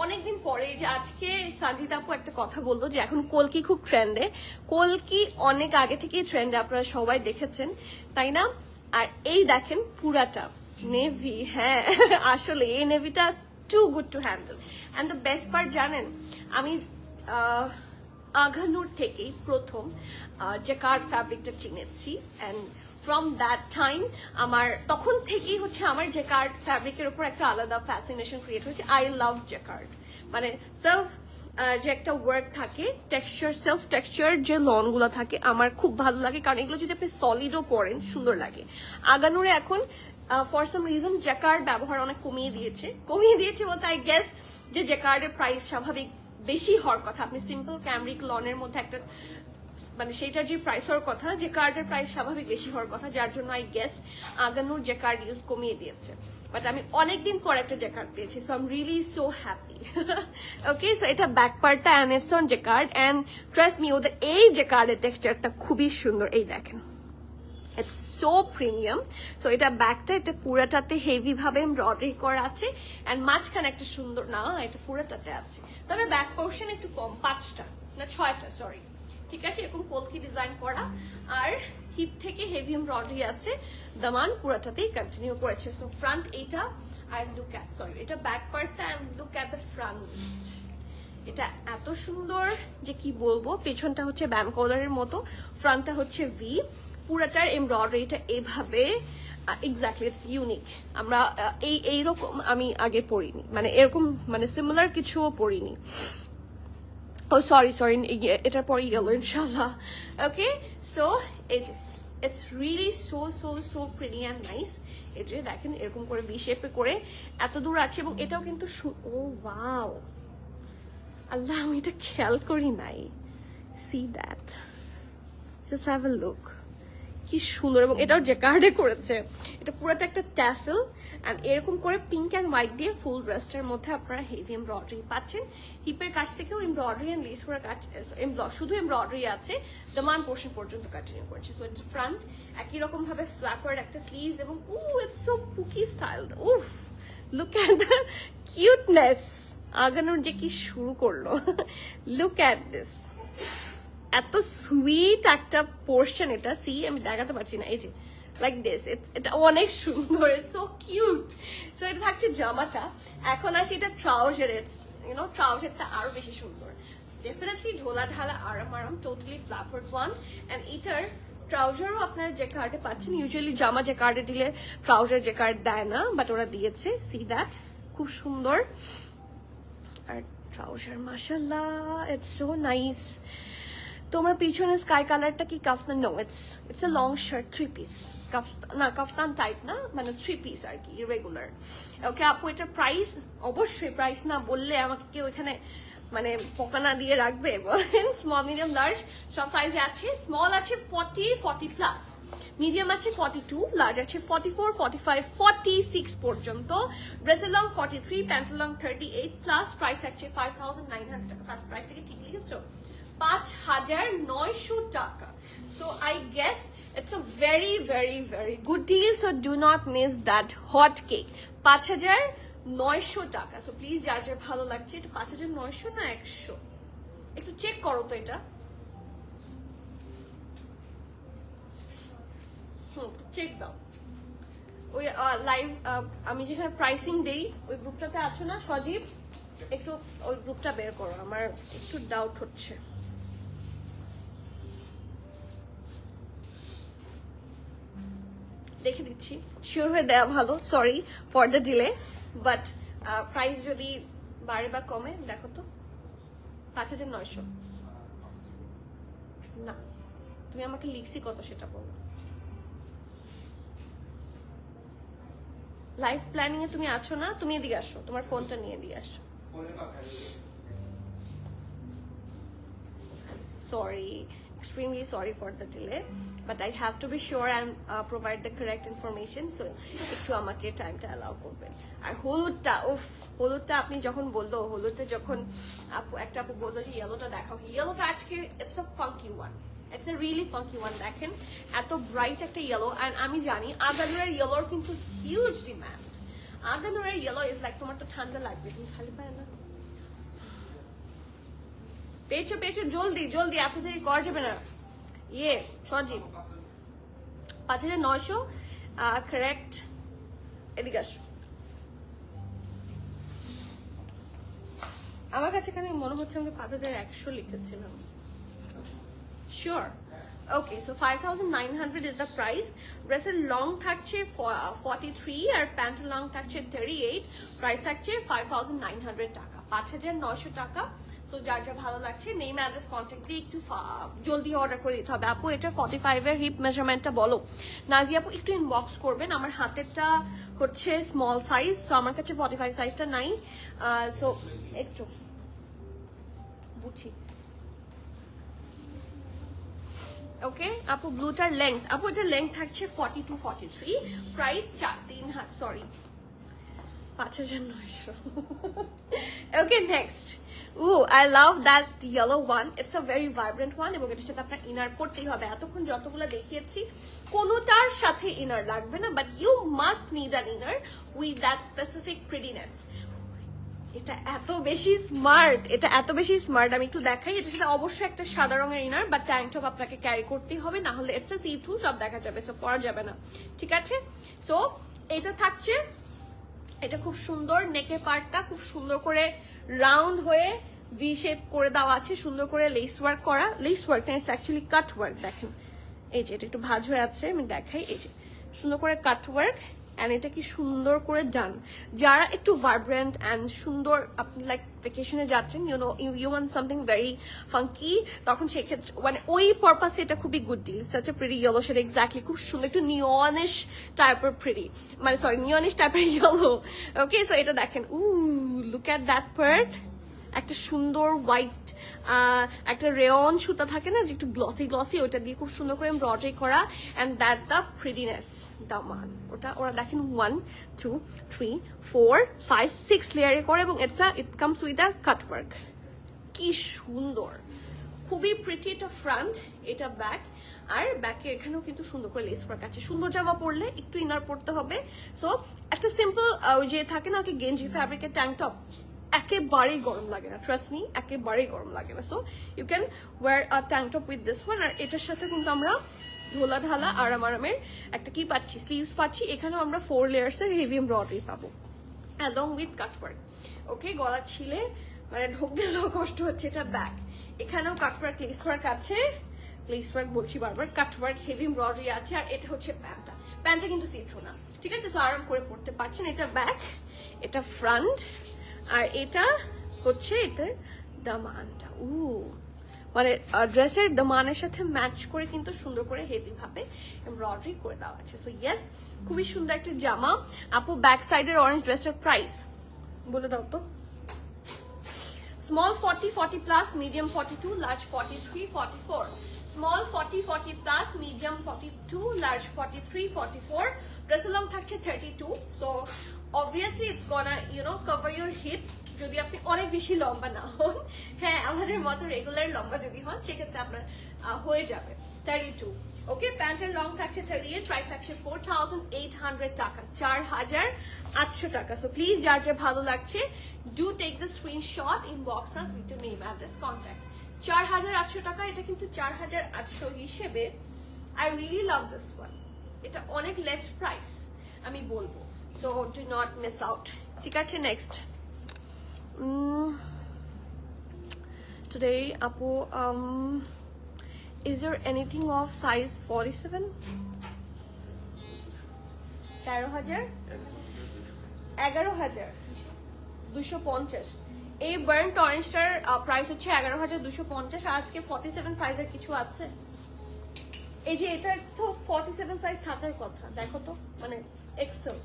অনেকদিন পরে যে আজকে সানজিদ আপু একটা কথা বললো যে এখন কলকি খুব ট্রেন্ডে। কলকি অনেক আগে থেকেই ট্রেন্ডে, আপনারা সবাই দেখেছেন, তাই না? আর এই দেখেন পুরাটা নেভি, হ্যাঁ আসলে এই নেভিটা too good to handle. And the best part জানেন, আমি আঘানুর থেকেই প্রথম জ্যাকার্ড ফ্যাব্রিকটা চিনেছি, অ্যান্ড ফ্রম দ্যাট টাইম আমার তখন থেকেই হচ্ছে আমার জ্যাকার্ড ফ্যাব্রিকের উপর একটা আলাদা ফ্যাসিনেশন ক্রিয়েট হয়েছে। আই লাভ জ্যাকার্ড, মানে সেলফ যে একটা ওয়ার্ক থাকে, টেক্সচার, সেলফ টেক্সচার যে লনগুলো থাকে আমার খুব ভালো লাগে, কারণ এগুলো যদি আপনি সলিডও পরেন সুন্দর লাগে। আগানুরে এখন ফর সাম রিজন জ্যাকার্ড ব্যবহার অনেক কমিয়ে দিয়েছে বলতে আই গেস যে জ্যাকার্ডের প্রাইস স্বাভাবিক বেশি হওয়ার কথা। আপনি সিম্পল ক্যামরিক লনের মধ্যে একটা মানে সেইটার যে প্রাইস হওয়ার কথা, জ্যাকার্ডের প্রাইস স্বাভাবিক বেশি হওয়ার কথা, যার জন্য I guess Aganoor jacquard use কমিয়ে দিয়েছে। বাট আমি অনেকদিন পর একটা জ্যাকার্ড পেয়েছি, so I am really so happy. Okay, so এটা ব্যাক পার্টটা and it's on jacquard, and trust me ওদের এই জ্যাকার্ডের টেক্সচারটা খুবই সুন্দর। এই দেখেন, ইটস সো প্রিমিয়াম। সো এটা ব্যাকটা, এটা পুরাটাতে হেভি ভাবে এমব্রয়ডারি করা আছে, অ্যান্ড মাঝখানে একটা সুন্দর, না এটা পুরাটাতে আছে, তবে ব্যাক পোর্শন একটু কম, 5টা না 6টা, সরি, ঠিক আছে, এরকম কলকি ডিজাইন করা। আর হিপ থেকে হেভি এমব্রয়ডারি আছে, দামান পুরাটাতেই কন্টিনিউ করেছে। সো ফ্রন্ট এইটা, আর লুক অ্যাট, সরি এটা ব্যাক পার্টটা, and look at the front. এটা এত সুন্দর যে কি বলবো। পেছনটা হচ্ছে ব্যাম কলারের মতো, ফ্রন্টটা হচ্ছে ভি, পুরাটার এমব্রয়ডারিটা এভাবে, এক্স্যাক্টলি ইটস ইউনিক। আমরা এইরকম আমি আগে পড়িনি, মানে এরকম মানে সিমিলার কিছুও পড়িনি। ও সরি, এটার পরে ইয়েলো ইনশাল্লাহ। ওকে, সো এই যে it's really so so so pretty and nice. এই যে দেখেন এরকম করে ভি শেপে করে এত দূর আছে, এবং এটাও কিন্তু ও ওয়াও, আল্লাহ আমি এটা খেয়াল করি নাই। See that, just have a look, কি সুন্দর। এবং এটাও জ্যাকার্ডে করেছে, এটা পুরোটা একটা ট্যাসেল, অ্যান্ড এরকম করে পিঙ্ক অ্যান্ড হোয়াইট দিয়ে ফুল ড্রেসটার মধ্যে আপনারা হেভি এমব্রয়ডারি পাচ্ছেন। হিপের কাছ থেকেও এমব্রয়ডারি অ্যান্ড লেস করা কাজ, শুধু এমব্রয়ডারি আছে, দামান পোর্শন পর্যন্ত কন্টিনিউ করছে। সো এটা ফ্রন্ট, একই রকম ভাবে ফ্ল্যাপার একটা স্লিভস, এবং ইটস সো পুকি স্টাইলড। উফ, লুক অ্যাট দ্য কিউটনেস। আগানোর যে কি শুরু করলো, লুক অ্যাট দিস, এত সুইট একটা পোর্শন এটা। সি আমি দেখাতে পারছি না, এই যে লাইক দিস, এটা অনেক সুন্দর, ইটস সো কিউট। সো এটা থাকছে জামাটা। এখন আসি এটা ট্রাউজার, ইউনো ট্রাউজারটা আরো বেশি সুন্দর, ডেফিনেটলি ঢোলা ঢালা আরাম আরাম, টোটালি ফ্লাফার্ড ওয়ান। অ্যান্ড এটার ট্রাউজারও আপনার যে কার্ডে পাচ্ছেন, ইউজুয়ালি জামা যে কার্ডে দিলে ট্রাউজার যে কার্ড দেয় না, বাট ওরা দিয়েছে, সি দ্যাট, খুব সুন্দর। আর ট্রাউজার মাশাআল্লাহ, ইটস সো নাইস। তোমার পিছনে স্কাই কালারটা কি kaftan? No, it's a long shirt, 3 piece. না কাফতান টাইপ না, মানে 3 পিস আর কি, ইরেগুলার। ওকে আপু, এটা প্রাইস, অবশ্যই প্রাইস না বললে আমাকে কেউ এখানে মানে পোকানা দিয়ে রাখবে বলেন। স্মল মিডিয়াম লার্জ সব সাইজে আছে। স্মল আছে 40 প্লাস, মিডিয়াম আছে 42, লার্জ আছে 44, 45, 46 পর্যন্ত। ড্রেসের লং 43, প্যান্টের লং 38 প্লাস। প্রাইস আছে 5,900 টাকা। প্রাইস থেকে ঠিক লিখেছো? 5,900 টাকা। So I guess it's a very very very good deal, so do not miss that hot cake. 5,900 টাকা। So please যার যার ভালো লাগছে, এটা 5,900 না 100 একটু চেক করো তো এটা। চেক দাও। ওই লাইভ আমি যেখানে প্রাইসিং দেই ওই গ্রুপটাতে আছো না সজীব, একটু ওই গ্রুপটা বের করো, আমার একটু ডাউট হচ্ছে। দেখে দিচ্ছি, শিওর হয়ে দেওয়া ভালো, sorry for the delay, but price যদি বাড়ে বা কমে দেখো তো। 5,900 না, তুমি আমাকে লিখছি কত সেটা বলো। লাইফ প্ল্যানিং এ তুমি আছো না? তুমি এদিকে আসো, তোমার ফোনটা নিয়ে এদিকে আসো। Sorry, extremely sorry for the delay, but I have to be sure and provide the correct information, so একটু আমাকে টাইমটা অ্যালাউ করবেন। আর হলুদটা, উফ, হলুদটা আপনি যখন বললো, হলুদটা যখন একটা আপু বললো যে ইয়েলোটা দেখাও, ইয়েলোটা আজকে it's a funky one, it's a really funky one. দেখেন এত ব্রাইট একটা ইয়েলো, অ্যান্ড আমি জানি আগানুরের ইয়েলোর কিন্তু হিউজ ডিমান্ড। আগানুরের ইয়েলো ইজ লাইক, তোমার তো ঠান্ডা লাগবে, তুমি খালি পায় না, পেয়েছো পেয়েছো, জলদি জলদি, এত দেরি করা যাবে না। ইয়ে সজীব 5,900 কারেক্ট, এদিকে আসো। আমার কাছে এখানে মনে হচ্ছে আমি 5,100 লিখেছিলাম, sure. Okay, so 5,900 is the price. ড্রেসের লং থাকছে 43 আর প্যান্টের লং থাকছে 38। প্রাইস থাকছে 5,900 টাকা, 5,900 টাকা। সো যার যা ভালো লাগছে নেম অ্যাড্রেস কন্ট্যাক্ট দিয়ে একটু জলদি অর্ডার করে দিতে হবে। আপু এটা 45 এর হিপ মেজারমেন্টটা বলো। নাজি আপু একটু ইনবক্স করবেন, আমার হাতেরটা হচ্ছে স্মল সাইজ, সো আমার কাছে 45 সাইজটা নাই, সো একটু বুঝি। ওকে আপু, ব্লুটার লেংথ, আপু এটা লেংথ থাকছে 42, 43। Price 4,300, sorry 5,900। Okay next, I love that yellow one, it's a very vibrant one, এবং এটার সাথে আপনার ইনার পড়তেই হবে। এতক্ষণ যতগুলো দেখিয়েছি কোনোটার সাথে ইনার লাগবে না, but you must need an inner with that specific prettiness. এটা এত বেশি স্মার্ট, এটা এত বেশি স্মার্ট, আমি একটু দেখাই। এটার সাথে অবশ্যই একটা সাদা রঙের ইনার বা ট্যাঙ্ক টপ আপনাকে ক্যারি করতেই হবে, না হলে ইটস আ সি থ্রু, সব দেখা যাবে, সো পরা যাবে না, ঠিক আছে। সো এটা থাকছে, এটা খুব সুন্দর, নেকের পার্টটা খুব সুন্দর করে রাউন্ড হয়ে ভি শেপ করে দেওয়া আছে, সুন্দর করে লেস ওয়ার্ক করা। লেস ওয়ার্ক না, ইটস অ্যাকচুয়ালি কাট ওয়ার্ক। দেখেন এই যে এটা একটু ভাঁজ হয়ে আছে, আমি দেখাই, এই যে সুন্দর করে কাট ওয়ার্ক, অ্যান্ড এটা কি সুন্দর করে ডান। যারা একটু ভাইব্রেন্ট অ্যান্ড সুন্দর, আপনি লাইক ভ্যাকেশনে যাচ্ছেন, you want something very funky, তখন সেক্ষেত্রে মানে ওই পারপাসে এটা খুবই good deal. Such a pretty yellow, সেটা এক্স্যাক্টলি খুব সুন্দর, একটু নিয়নিশ টাইপের প্রিটি, মানে সরি নিয়নিশ টাইপের ইয়েলো। ওকে, সো এটা দেখেন, লুক অ্যাট দ্যাট পার্ট, একটা সুন্দর হোয়াইট একটা রেয়ন সুতা থাকে না যে একটু গ্লসি গ্লসি, ওটা দিয়ে খুব সুন্দর করে এমব্রয়ডারি করা, অ্যান্ড দ্যাটস দ্য প্রিটিনেস দামান। ওটা ওরা দেখেন 1, 2, 3, 4, 5, 6 লেয়ারে করে, এবং it comes with a cut work. কি সুন্দর, খুবই প্রিটি। এটা ফ্রন্ট, এটা ব্যাক, আর ব্যাকে এখানেও কিন্তু সুন্দর করে লেস ওয়ার্ক আছে। সুন্দর জামা পরলে একটু ইনার পরতে হবে। সো একটা সিম্পল ওই যে থাকে না কি গেঞ্জি ফ্যাব্রিকের ট্যাঙ্ক টপ, একেবারেই গরম লাগে না, ট্রাস্ট মি, একেবারেই গরম লাগে না। So you can wear a tank top with this one. আর এটার সাথে কিন্তু আমরা ঢোলা ঢালা আরাম আরামের একটা কি পাচ্ছি, স্লিভস পাচ্ছি। এখানেও আমরা 4 লেয়ার্সের হেভি এমব্রয়ডারি পাবো অ্যালং উইথ কাটওয়ার্ক। ওকে, গলা ছিলে মানে ঢোক দিলেও কষ্ট হচ্ছে। এটা ব্যাক, এখানেও কাটওয়ার্ক লেস ওয়ার্ক আছে, লেস ওয়ার্ক বলছি বারবার, কাটওয়ার্ক হেভি এমব্রয়ডারি আছে। আর এটা হচ্ছে প্যান্টটা, প্যান্টটা কিন্তু সিথ্রু না, ঠিক আছে? সো আরাম করে পড়তে পারছেন। এটা ব্যাক, এটা ফ্রন্ট, আর এটা হচ্ছে এটার দামানটা। মানে ড্রেসের দামানের সাথে ম্যাচ করে কিন্তু সুন্দর করে হেভি ভাবে এমব্রয়ডারি করে দেওয়া আছে। সো ইয়েস, খুবই সুন্দর একটা জামা। আপু ব্যাক সাইডের অরেঞ্জ ড্রেসটার প্রাইস বলে দাও তো। Small 40 plus, medium 42, large 43, 44। Small 40 plus, medium 42, large 43, 44। ড্রেসের লং থাকছে 32। So obviously it's gonna cover your hip যদি আপনি অনেক বেশি লম্বা না হন। হ্যাঁ, আমাদের মতো রেগুলার লম্বা যদি হন সেক্ষেত্রে আপনার হয়ে যাবে 32। ওকে, প্যান্টের লং থাকছে 38, প্রাইস থাকছে 4800 টাকা, 4800 টাকা। সো প্লিজ যার যার ভালো লাগছে do take the screenshot, inbox us with your name, address, contact. 4800 টাকা, এটা কিন্তু 4800 হিসেবে I really love this one. এটা অনেক লেস প্রাইস আমি বলবো। So do not miss out, ঠিক আছে? Next today apu is there anything of size 47? 13,000 11,250। এই বার্ন্ট অরেঞ্জটার প্রাইস হচ্ছে 11,250। আজকে 47 সাইজের কিছু আছে? এই যে এটা তো 47 সাইজ থাকার কথা, দেখো তো, মানে এক্সেল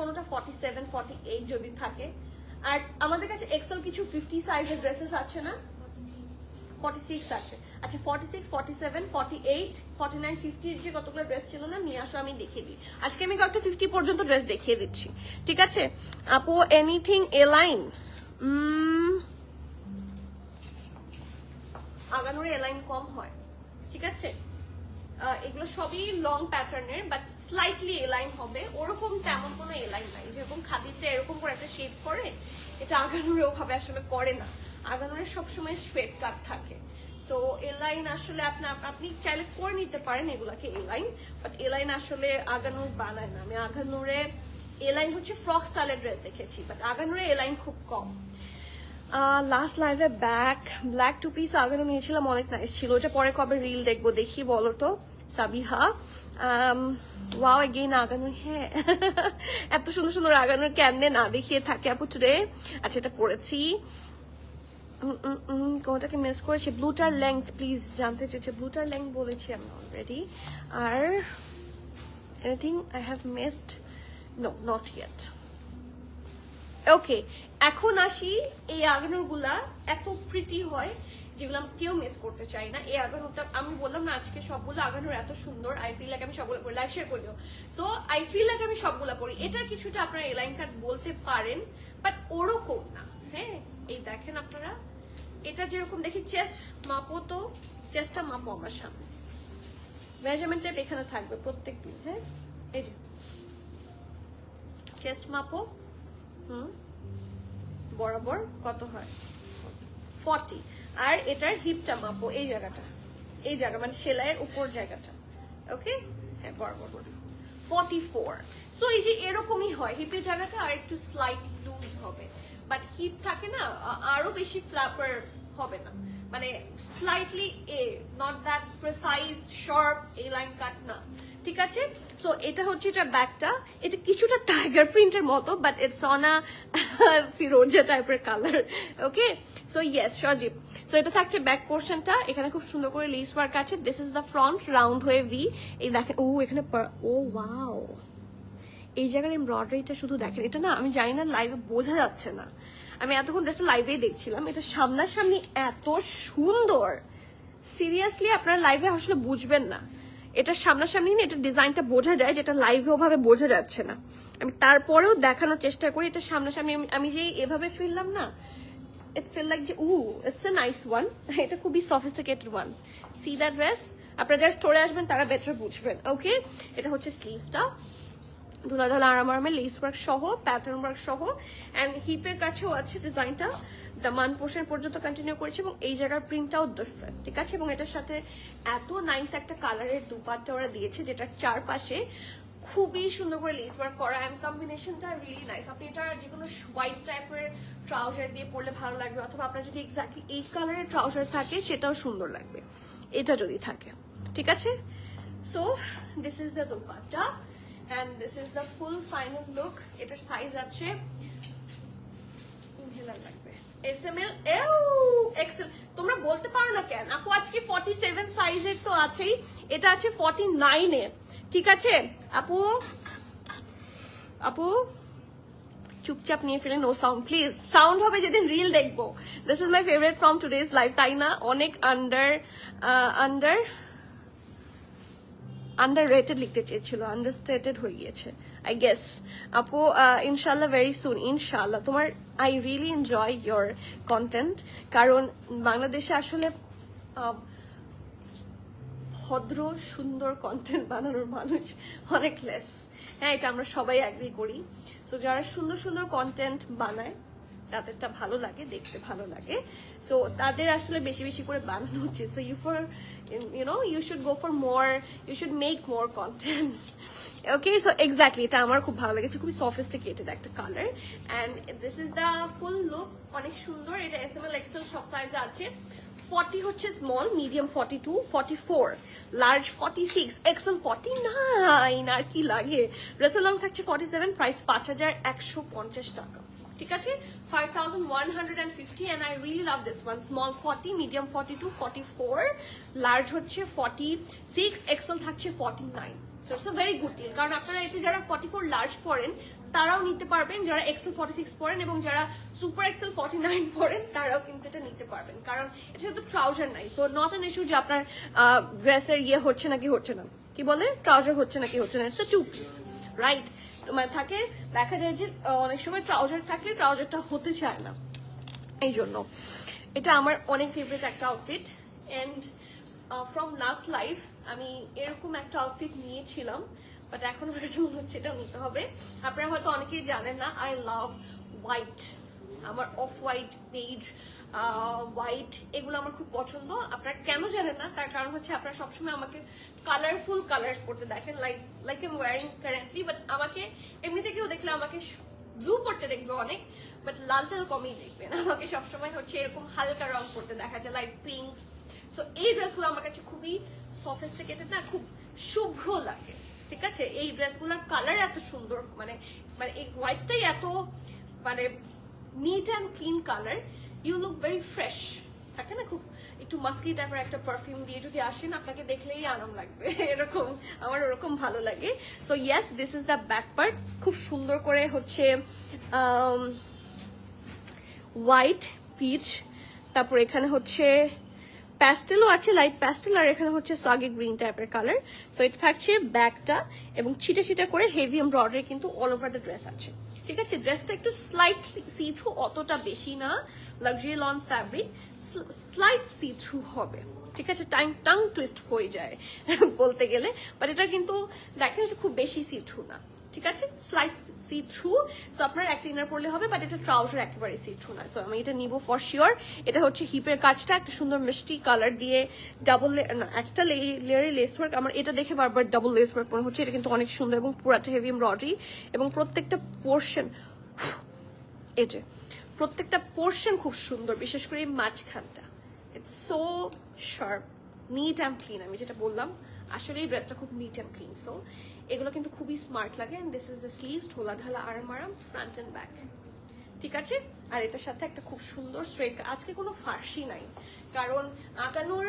কোনোটা 47 48 যদি থাকে। আর আমাদের কাছে এক্সেল কিছু 50 সাইজের ড্রেসেস আছে না, 46 আছে। আচ্ছা 46, 47, 48, 49, 50 যে কতগুলো ড্রেস ছিল না, নিয়ে আসো আমি দেখিয়ে দিই। আজকে আমি কয়েকটা 50 পর্যন্ত ড্রেস দেখিয়ে দিচ্ছি, ঠিক আছে? আপু এনিথিং এ লাইন? আগানোর এ লাইন কম হয়, ঠিক আছে? এগুলো সবই লং প্যাটার্নের, বাট স্লাইটলি এলাইন হবে। ওরকম তেমন কোনো এলাইন নাই, যেরকম খাদিরটা এরকম করে একটা শেপ করে, এটা আগানুরে ওভাবে আসলে করে না। আগানুরে সবসময় স্ট্রেট কাট থাকে। সো এলাইন আসলে আপনি চাইলে করে নিতে পারেন এগুলাকে এলাইন, বাট এলাইন আসলে আগানুর বানায় না। আমি আগানুরে এলাইন হচ্ছে ফ্রক স্টাইলের ড্রেস দেখেছি, বাট আগানুরে এলাইন খুব কম। লাস্ট লাইভে ব্ল্যাক 2 পিস আগানো নিয়েছিলাম, অনেক নাইস ছিল। ওটা পরে কবে রিল দেখবো দেখি বলো তো সাবিহা। ওয়াও এগেইন আগানোর, হ্যাঁ এত সুন্দর সুন্দর আগানোর কেমনে না দেখিয়ে থাকে আপু টুডে। আচ্ছা এটা পড়েছি, কোনটাকে মিস করেছি? ব্লুটার লেংথ প্লিজ জানতে চেয়েছে। ব্লুটার লেংথ বলেছি আমি অলরেডি। আর anything I have missed? No, not yet. Okay, এখন আসি এই আগানোর গুলা এত প্রিটি হয় যেগুলো আমি কেউ মিস করতে চাই না। এই আগানোটা আমি বললাম না আজকে সবগুলো আগানোর এত সুন্দর, আই ফিল লাইক আমি সবগুলো পড়ি, লাইভ শেয়ার করে দিও। সো আই ফিল লাইক আমি সবগুলো পড়ি। এটা কিছুটা আপনারা এলাইন কাট বলতে পারেন, বাট ওরকম না। হ্যাঁ, এই দেখেন আপনারা, এটা যেরকম দেখি চেস্ট মাপো, তো চেস্টটা মাপো আমার সামনে, মেজারমেন্ট টেপ এখানে থাকবে প্রত্যেকদিন। হ্যাঁ, এই যে চেস্ট মাপো, বরাবর কত হয় 40। আর এটার হিপটা মাপো, এই জায়গা মানে সেলাইয়ের উপর জায়গাটা। ওকে, হ্যাঁ বরাবর 44। সো এই যে এরকমই হয়, হিপের জায়গাটা আর একটু স্লাইট লুজ হবে, বাট হিপ থাকে না আরো বেশি ফ্ল্যাপার হবে না, মানে slightly not that precise sharp এই লাইন কাট না, ঠিক আছে? সো এটা হচ্ছে এটা ব্যাকটা, এটা কিছুটা টাইগার প্রিন্টের মতো, বাট ইটস অন আ ফিরোজা টাইপের কালার। ওকে, সো ইয়েস সজীব। সো এটা থাকছে ব্যাক পোর্শনটা, এখানে খুব সুন্দর করে লেস ওয়ার্ক আছে। This is the front, round হয়ে ভি। এই দেখেন, এখানে ওয়াও, এই জায়গার এমব্রয়ডারিটা শুধু দেখেন। এটা না আমি জানি না লাইভে বোঝা যাচ্ছে না, আমি এতক্ষণ ড্রেসটা লাইভেই দেখছিলাম। এটা সামনাসামনি এত সুন্দর, সিরিয়াসলি আপনারা লাইভে আসলে বুঝবেন না। এটা সামনাসামনি না, এটা ডিজাইনটা বোঝা যায়, যেটা লাইভে ওভাবে বোঝা যাচ্ছে না। আমি তারপরেও দেখানোর চেষ্টা করি। এটা সামনাসামনি আমি যে এভাবে ফিরলাম না, ইট ফিল লাইক যে ইটস এ নাইস ওয়ান। এটা খুবই sophisticated one. See that dress, আপনারা যারা স্টোরে আসবেন তারা বেটার বুঝবেন। ওকে, এটা হচ্ছে স্লিভসটা, দুলাঢালা আরামের লেস ওয়ার্ক সহ, প্যাটার্ন ওয়ার্ক সহ, অ্যান্ড হিপের কাছেও আছে ডিজাইনটা, মান পোর্শন পর্যন্ত কন্টিনিউ করেছে এবং এই জায়গার প্রিন্টটাও ডিফারেন্ট, ঠিক আছে। এবং এটার সাথে এত নাইস একটা কালারের দুপাট্টা ওরা দিয়েছে, যেটার চারপাশে খুবই সুন্দর করে লেস ওয়ার্ক করা, অ্যান্ড কম্বিনেশনটা রিয়েলি নাইস। আপনি এটা যে কোনো হোয়াইট টাইপের ট্রাউজার দিয়ে পরলে ভালো লাগবে, অথবা আপনার যদি এক্স্যাক্টলি এই কালারের ট্রাউজার থাকে সেটাও সুন্দর লাগবে, এটা যদি থাকে, ঠিক আছে। So this is the dupatta and this is the full final look. এটার সাইজ আছে লাগবে SML, এক্সেল। তোমরা বলতে পারো না কেন আপু আজকে 47 সাইজের তো আছেই, এটা আছে 49 এর, ঠিক আছে আপু। আপু চুপচাপ নিয়ে ফেলে, নো সাউন্ড প্লিজ, সাউন্ড হবে যেদিন রিল দেখবো। This is my favourite from today's live, তাই না? অনেক আন্ডাররেটেড লিখতে চেয়েছিল, আন্ডারস্টেটেড হয়ে গিয়েছে আই গেস। আপু ইনশাল্লাহ ভেরি সুন, ইনশাল্লাহ। তোমার I really enjoy your content, কারণ বাংলাদেশে আসলে ভদ্র সুন্দর কন্টেন্ট বানানোর মানুষ অনেক লেস। হ্যাঁ, এটা আমরা সবাই অ্যাগ্রি করি। সো যারা সুন্দর সুন্দর কন্টেন্ট বানায়, তাদেরটা ভালো লাগে, দেখতে ভালো লাগে, সো তাদের আসলে বেশি বেশি করে বানানো উচিত। So you should go for more, you should make more contents. Okay, so exactly, এটা আমার খুব ভালো লেগেছে, খুবই sophisticated একটা colour, and this is the full look, অনেক সুন্দর। এটা SML XL সব সাইজে আছে। 40 হচ্ছে স্মল, মিডিয়াম 42, 44, লার্জ 46, XL 49, আর কি লাগে। ড্রেসের লং থাকছে 47, প্রাইস 5150 টাকা, ঠিক আছে। 5150, and I really love this one. Small 40, medium 42, 44, large হচ্ছে 46, XL থাকছে 49. So it's a very good deal, কারণ আপনারা এটা যারা 44 লার্জ পরেন তারাও নিতে পারবেন, যারা XL 46 পরেন এবং যারা সুপার XL 49 পরেন তারাও কিন্তু এটা নিতে পারবেন, কারণ এটা তো ট্রাউজার নাই। সো নট অ্যান ইস্যু যে আপনার ড্রেসের ইয়ে হচ্ছে নাকি হচ্ছে না, কি বলে ট্রাউজার হচ্ছে নাকি হচ্ছে না, it's a two piece, right. মানে থাকে, দেখা যায় যে অনেক সময় ট্রাউজার থাকলে ট্রাউজারটা হতে চায় না, এই জন্য এটা আমার অনেক ফেভারিট একটা outfit. And from last live আমি এরকম একটা আউটফিট নিয়েছিলাম, বাট এখন মনে হচ্ছে এটাও নিতে হবে। আপনারা হয়তো অনেকেই জানেন না, আই লাভ হোয়াইট, আমার অফ হোয়াইট, বেজ, হোয়াইট, এগুলো আমার খুব পছন্দ। আপনারা কেন জানেন না, তার কারণ হচ্ছে আপনারা সবসময় আমাকে কালারফুল কালার্স পড়তে দেখেন, like I am wiring currently, but আমাকে এমনিতে কেউ দেখলে আমাকে ব্লু পড়তে দেখবে অনেক, বাট লাল টাল কমই দেখবেন। আমাকে সবসময় হচ্ছে এরকম হালকা রং পড়তে দেখা যায়, লাইক পিঙ্ক। সো এই ড্রেসগুলো আমার কাছে খুবই সফিস্টিকেটেড না, খুব শুভ্র লাগে, ঠিক আছে। এই ড্রেসগুলোর কালার এত সুন্দর, মানে এই হোয়াইটটাই এত মানে neat and clean colour, you look very fresh, থাকে না, খুব একটু মাস্কি টাইপের একটা পারফিউম দিয়ে যদি আসেন আপনাকে দেখলেই আরাম লাগবে, এরকম আমার ওরকম ভালো লাগে। So yes, this is the back part, খুব সুন্দর করে হচ্ছে হোয়াইট, পিচ, তারপর এখানে হচ্ছে প্যাস্টেলও আছে, লাইট প্যাস্টেল, আর এখানে হচ্ছে সগি গ্রিন টাইপের কালার। সো এটা থাকছে ব্যাকটা, এবং ছিটা ছিটা করে হেভি এমব্রয়ডারি কিন্তু অল ওভার দ্য ড্রেস আছে, ঠিক আছে। ড্রেসটা একটু স্লাইটলি সি থ্রু, অতটা বেশি না, luxury loan fabric, slight see through হবে, ঠিক আছে। টাং টুইস্ট হয়ে যায় বলতে গেলে, বাট এটা কিন্তু দেখেন খুব বেশি সি থ্রু না, ঠিক আছে, স্লাইট সি থ্রু। সো আপনার একটা ইনার পরলে হবে, বাট এটা ট্রাউজার একেবারে সি থ্রু না। সো আমি এটা নিব ফর শিওর। এটা হচ্ছে হিপের কাজটা একটা সুন্দর মিষ্টি কালার দিয়ে ডাবল, একটা লেয়ারে লেস ওয়ার্ক, আমার এটা দেখে বারবার ডাবল লেস ওয়ার্ক মনে হচ্ছে। এটা কিন্তু অনেক সুন্দর এবং পুরাটা হেভি এমব্রয়ডারি, এবং প্রত্যেকটা পোর্শন, এই যে প্রত্যেকটা পোর্শন খুব সুন্দর, বিশেষ করে এই মাঝখানটা, it's so sharp, NEET and clean. আমি যেটা বললাম, আসলে এই ড্রেসটা খুব নিট অ্যান্ড ক্লিন। সো এগুলো কিন্তু খুবই স্মার্ট লাগে। And this is the sleeves, ঢোলা ঢালা আরাম আরাম, ফ্রন্ট এন্ড ব্যাক, ঠিক আছে। আর এটার সাথে একটা খুব সুন্দর স্ট্রেট, আজকে কোনো ফার্সি নাই, কারণ আঁকানোর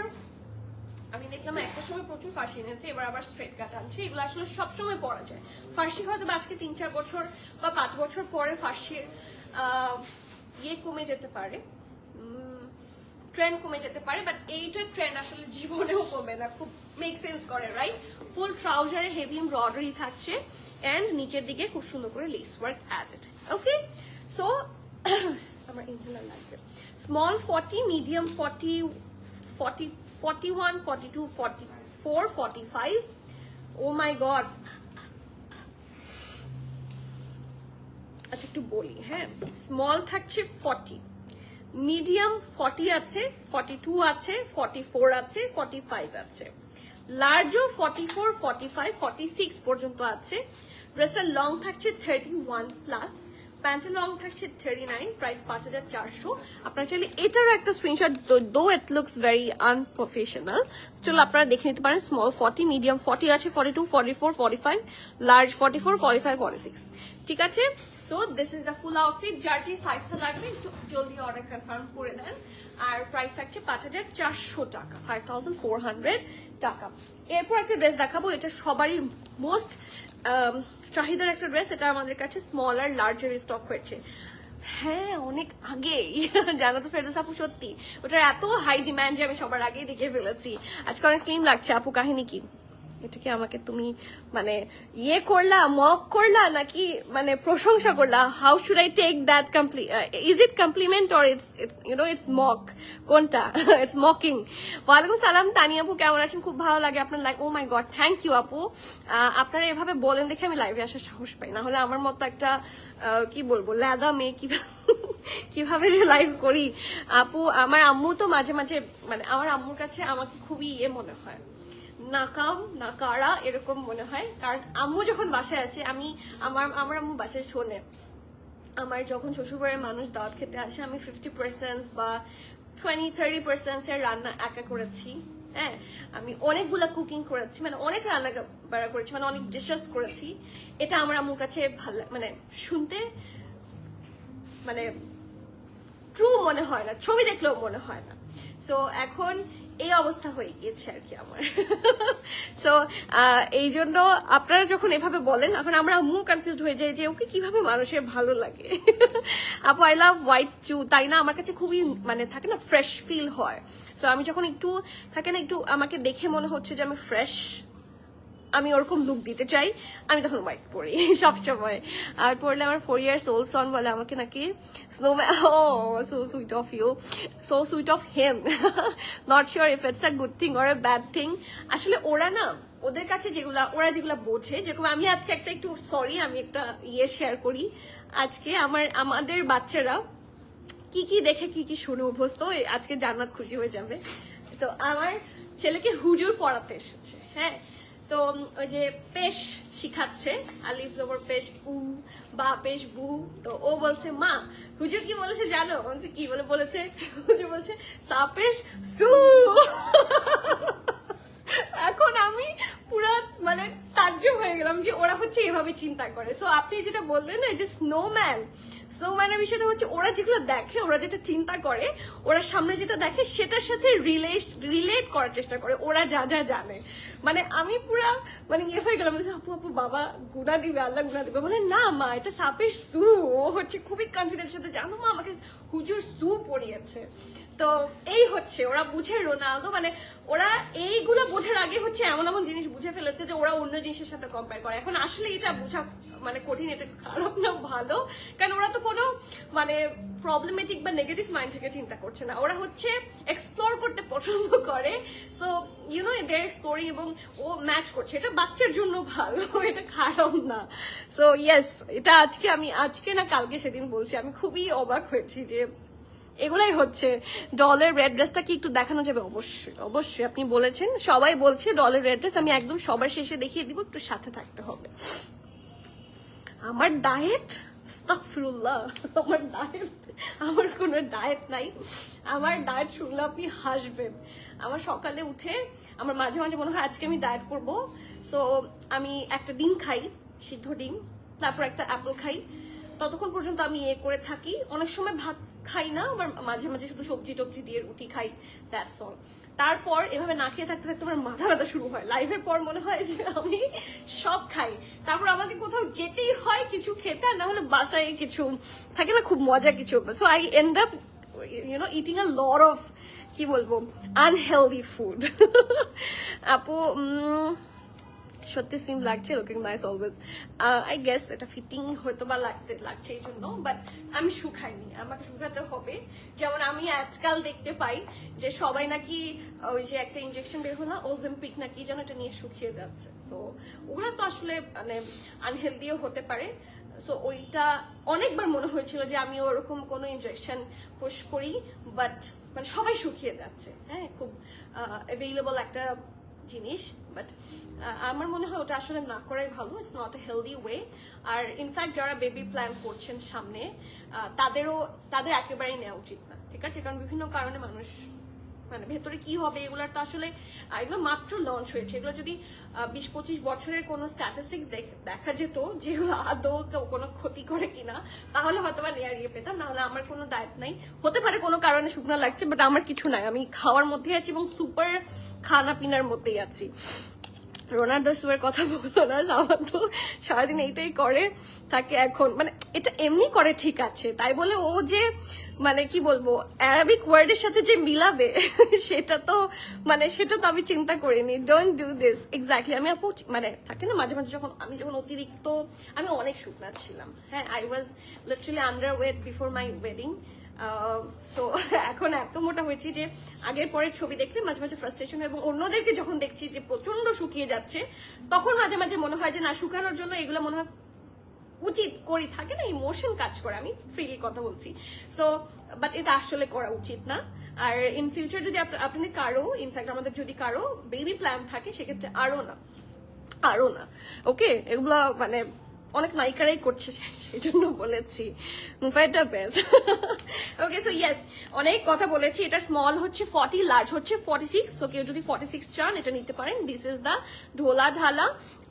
আমি দেখলাম একটা সময় প্রচুর ফার্সি এনেছে, এবার আবার স্ট্রেট কাট আনছে। এগুলো আসলে সবসময় পরা যায়। ফার্সি হয়তো আজকে 3-4 বছর বা 5 বছর পরে ফার্সির ইয়ে কমে যেতে পারে, ট্রেন্ড কমে যেতে পারে, বাট এইটার ট্রেন্ড আসলে জীবনেও কমে না, খুব মেক সেন্স করে, রাইট। ফুল ট্রাউজারে হেভি এমব্রয়ডারি থাকছে, এন্ড নিচের দিকে খুব সুন্দর করে লেস ওয়ার্ক অ্যাডেড। ওকে, সো আমার ইনহেলার লাগবে। Small 40, medium 40, 41, 42, 44, 45. Oh my god, আচ্ছা একটু বলি, হ্যাঁ, স্মল থাকছে 40, মিডিয়াম 40 আছে, 42 আছে, 44 আছে, 45 আছে, লার্জও 44, 45, 46 পর্যন্ত আছে। ড্রেসটা লং থাকছে 31 প্লাস, প্যান্টের লং থাকছে 39, প্রাইস 5400। আপনারা চাইলে এটারও একটা স্ক্রিনশট, দো ইট লুকস ভেরি আনপ্রফেশনাল, চলো আপনারা দেখে নিতে পারেন। স্মল 40, মিডিয়াম 40 আছে, 42, 44, 45, লার্জ 44, 45, 46, ঠিক আছে। So this is the full outfit. যার যে সাইজটা লাগবে একটু জলদি অর্ডার কনফার্ম করে দেন। আর প্রাইস থাকছে 5400 টাকা, 5400 টাকা। এরপর একটা ড্রেস দেখাবো, এটা সবারই মোস্ট চাহিদার একটা ড্রেস। এটা আমাদের কাছে স্মল আর লার্জের স্টক হয়েছে, হ্যাঁ অনেক আগেই, জানো তো ফেরদৌস আপু, সত্যি ওটার এত হাই ডিমান্ড যে আমি সবার আগেই দেখে ফেলেছি। আজকে অনেক স্লিম লাগছে আপু, কাহিনী কি? এটা কি আমাকে তুমি মানে ইয়ে করলা, মক করলা, নাকি মানে প্রশংসা করলা? How should I take that? Is it compliment or it's it's mock? কোনটা? It's mocking. ওয়ালাইকুম সালাম তানিয়া আপু, কেমন আছেন? খুব ভালো লাগে আপনার live. Oh my god, thank you আপু। আপনারা এভাবে বলেন দেখে আমি লাইভে আসার সাহস পাই, না হলে আমার মতো একটা কি বলবো ল্যাদা মেয়ে কিভাবে যে লাইভ করি। আপু আমার আম্মু তো মাঝে মাঝে মানে আমার আম্মুর কাছে আমাকে খুবই ইয়ে মনে হয়, নাকাম নাকারা এরকম মনে হয়। কারণ আম্মু যখন বাসায় আছে, আমার আম্মু বাসায় শোনে আমার যখন শ্বশুরবাড়ির মানুষ দাওয়াত খেতে আসে, আমি 50% বা 20-30% এর রান্না একা করেছি। হ্যাঁ, আমি অনেকগুলা কুকিং করেছি, মানে অনেক রান্না বাড়া করেছি, মানে অনেক ডিশেস করেছি। এটা আমার আম্মুর কাছে ভালো মানে শুনতে মানে ট্রু মনে হয় না, ছবি দেখলেও মনে হয় না। সো এখন এই অবস্থা হয়ে গিয়েছে আর কি আমার। সো এই জন্য আপনারা যখন এভাবে বলেন, এখন আমরা আম্মু কনফিউজড হয়ে যায় যে ওকে কিভাবে মানুষের ভালো লাগে। আপু আই লাভ হোয়াইট চু, তাই না? আমার কাছে খুবই মানে থাকে না, ফ্রেশ ফিল হয়। সো আমি যখন একটু থাকে না, একটু আমাকে দেখে মনে হচ্ছে যে আমি ফ্রেশ, আমি ওরকম লুক দিতে চাই, আমি তখন হোয়াইট পরি সবসময়। আর পরলে আমার 4 years old son বলে আমাকে নাকি snowman. Oh so sweet of you, so sweet of him. Not sure if it's a good thing or a bad thing. আসলে ওরা না, ওদের কাছে ওরা যেগুলা বোঝে, যেরকম আমি আজকে একটু সরি, আমি একটা ইয়ে শেয়ার করি। আজকে আমাদের বাচ্চারা কি কি দেখে কি কি শুনে অভ্যস্ত, আজকে জান্নাত খুশি হয়ে যাবে। তো আমার ছেলেকে হুজুর পড়াতে এসেছে, হ্যাঁ। তো ওই যে পেশ শিখাচ্ছে, আলিফ জবর পেশ উ বা পেশ বু। তো ও বলছে মা হুজুর কি বলেছে জানো? বলছে কি বলেছে? হুজুর বলছে সাপেশ সু। এখন আমি পুরো মানে তাজ্জব হয়ে গেলাম যে ওরা হচ্ছে এভাবে চিন্তা করে। সো আপনি যেটা বললেন না, যে স্নোম্যানের বিষয়টা হচ্ছে ওরা যেগুলো দেখে, ওরা যেটা চিন্তা করে, ওরা সামনে যেটা দেখে সেটার সাথে রিলেট করার চেষ্টা করে, ওরা যা যা জানে। মানে আমি পুরা মানে ইয়ে হয়ে গেলাম, আপু আপু বাবা গুণা দিবে, আল্লাহ গুণা দিবে। বলে না মা, এটা সাপের সু। ও হচ্ছে খুবই কনফিডেন্স সাথে, জানো মা আমাকে হুজুর সু পড়িয়েছে। তো এই হচ্ছে ওরা বুঝে রোনালদো, মানে ওরা এইগুলো বোঝার আগে হচ্ছে এমন এমন জিনিস বুঝে ফেলেছে যে ওরা অন্য জিনিসের সাথে কম্পেয়ার করে। এখন আসলে এটা বোঝা মানে কঠিন, এটা খারাপ না ভালো, কারণ ওরা তো কোনো মানে প্রবলেমেটিক বা নেগেটিভ মাইন্ড থেকে চিন্তা করছে না, ওরা হচ্ছে এক্সপ্লোর করতে পছন্দ করে। So you know their exploring, এবং ও ম্যাচ করছে, এটা বাচ্চার জন্য ভালো, এটা খারাপ না। সো ইয়েস, এটা আজকে না কালকে সেদিন বলছি, আমি খুবই অবাক হয়েছি যে এগুলাই হচ্ছে। ডলের রেড ড্রেসটা কি একটু দেখানো যাবে? অবশ্যই অবশ্যই, আপনি বলেছেন, সবাই বলছে ডলের রেড ড্রেস, আমি একদম সবার শেষে দেখিয়ে দিব, একটু সাথে থাকতে হবে। আমার ডায়েট, আস্তাগফিরুল্লাহ, আমার কোনো ডায়েট নাই। আমার ডায়েট শুনলে আপনি হাসবেন। আমার সকালে উঠে আমার মাঝে মাঝে মনে হয় আজকে আমি ডায়েট করব। সো আমি একটা ডিম খাই, সিদ্ধ ডিম, তারপর একটা অ্যাপেল খাই, ততক্ষণ পর্যন্ত আমি এ করে থাকি। অনেক সময় ভাত খাই না, আবার মাঝে মাঝে শুধু সবজি টবজি দিয়ে রুটি খাই, দ্যাটস অল। তারপর এভাবে না খেয়ে থাকতে থাকতে আমার মাথা ব্যথা শুরু হয়, লাইভের পর মনে হয় যে আমি সব খাই। তারপর আমাকে কোথাও যেতেই হয় কিছু খেতে, আর না হলে বাসায় কিছু থাকে না খুব মজা কিছু। So I end up eating a lot of কি বলবো আনহেলদি ফুড। আপু সত্যি স্লিম লাগছে, looking nice always. I guess এটা ফিটিং হয়তো বা লাগছে এই জন্য, বাট আমি শুকাইনি, আমাকে শুকাতে হবে। যেমন আমি আজকাল দেখতে পাই যে সবাই নাকি ওই যে একটা ইনজেকশন বের হলো ওজেম্পিক নাকি যেন, এটা নিয়ে শুকিয়ে যাচ্ছে। সো ওগুলো তো আসলে মানে আনহেলদিও হতে পারে। সো ওইটা অনেকবার মনে হয়েছিল যে আমি ওরকম কোনো ইনজেকশন পুশ করি, বাট মানে সবাই শুকিয়ে যাচ্ছে। হ্যাঁ, খুব অ্যাভেলেবল একটা জিনিস, বাট আমার মনে হয় ওটা আসলে না করাই ভালো। It's not a healthy way. আর ইনফ্যাক্ট যারা বেবি প্ল্যান করছেন সামনে, তাদের একেবারেই নেওয়া উচিত না, ঠিক আছে? কারণ বিভিন্ন কারণে মানুষ মানে ভেতরে কি হবে এগুলোর তো আসলে, এগুলো মাত্র লঞ্চ হয়েছে। এগুলো যদি 20-25 বছরের কোনো স্ট্যাটিস্টিক্স দেখা যেত যেগুলো আদৌ কোনো ক্ষতি করে কিনা, তাহলে হয়তো বা নেয়ার ইয়ে পেতাম। না হলে আমার কোনো ডায়েট নাই, হতে পারে কোনো কারণে শুকনো লাগছে, বাট আমার কিছু নাই। আমি খাওয়ার মধ্যে আছি এবং সুপার খানা পিনার মধ্যেই আছি। রোনাল্ডো সুয়ের কথা বললো না, আমার তো সারাদিন এইটাই করে থাকে এখন। মানে এটা এমনি করে ঠিক আছে, তাই বলে ও যে মানে কি বলবো অ্যারাবিক ওয়ার্ডের সাথে যে মিলাবে সেটা তো আমি চিন্তা করিনি। Don't do this. এক্স্যাক্টলি আমি আপু মানে থাকে না মাঝে মাঝে যখন অতিরিক্ত, আমি অনেক শুকনা ছিলাম। হ্যাঁ, I was literally under wait before my wedding. So এখন এত মোটা হয়েছি যে আগের পরের ছবি দেখলে মাঝে মাঝে ফ্রাস্ট্রেশন হয়, এবং অন্যদেরকে যখন দেখছি যে প্রচন্ড শুকিয়ে যাচ্ছে, তখন মাঝে মাঝে মনে হয় যে না, শুকানোর জন্য এগুলো মনে হয় উচিত করি, থাকে না ইমোশন কাজ করে। আমি ফ্রিলি কথা বলছি। সো বাট এটা আসলে করা উচিত না। আর ইন ফিউচার যদি আপনি কারো, ইনফ্যাক্ট আমাদের যদি কারো বেবি প্ল্যান থাকে, সেক্ষেত্রে আরো না। ওকে, এগুলো মানে অনেক নায়িকারাই করছে, সেই জন্য বলেছি মুফাইটা বেস্ট। ওকে, সো ইয়েস, অনেক কথা বলেছি। এটা স্মল হচ্ছে 40, লার্জ হচ্ছে 46। সো কেউ যদি 46 চান এটা নিতে পারেন। দিস ইজ দ্য ঢোলা ঢালা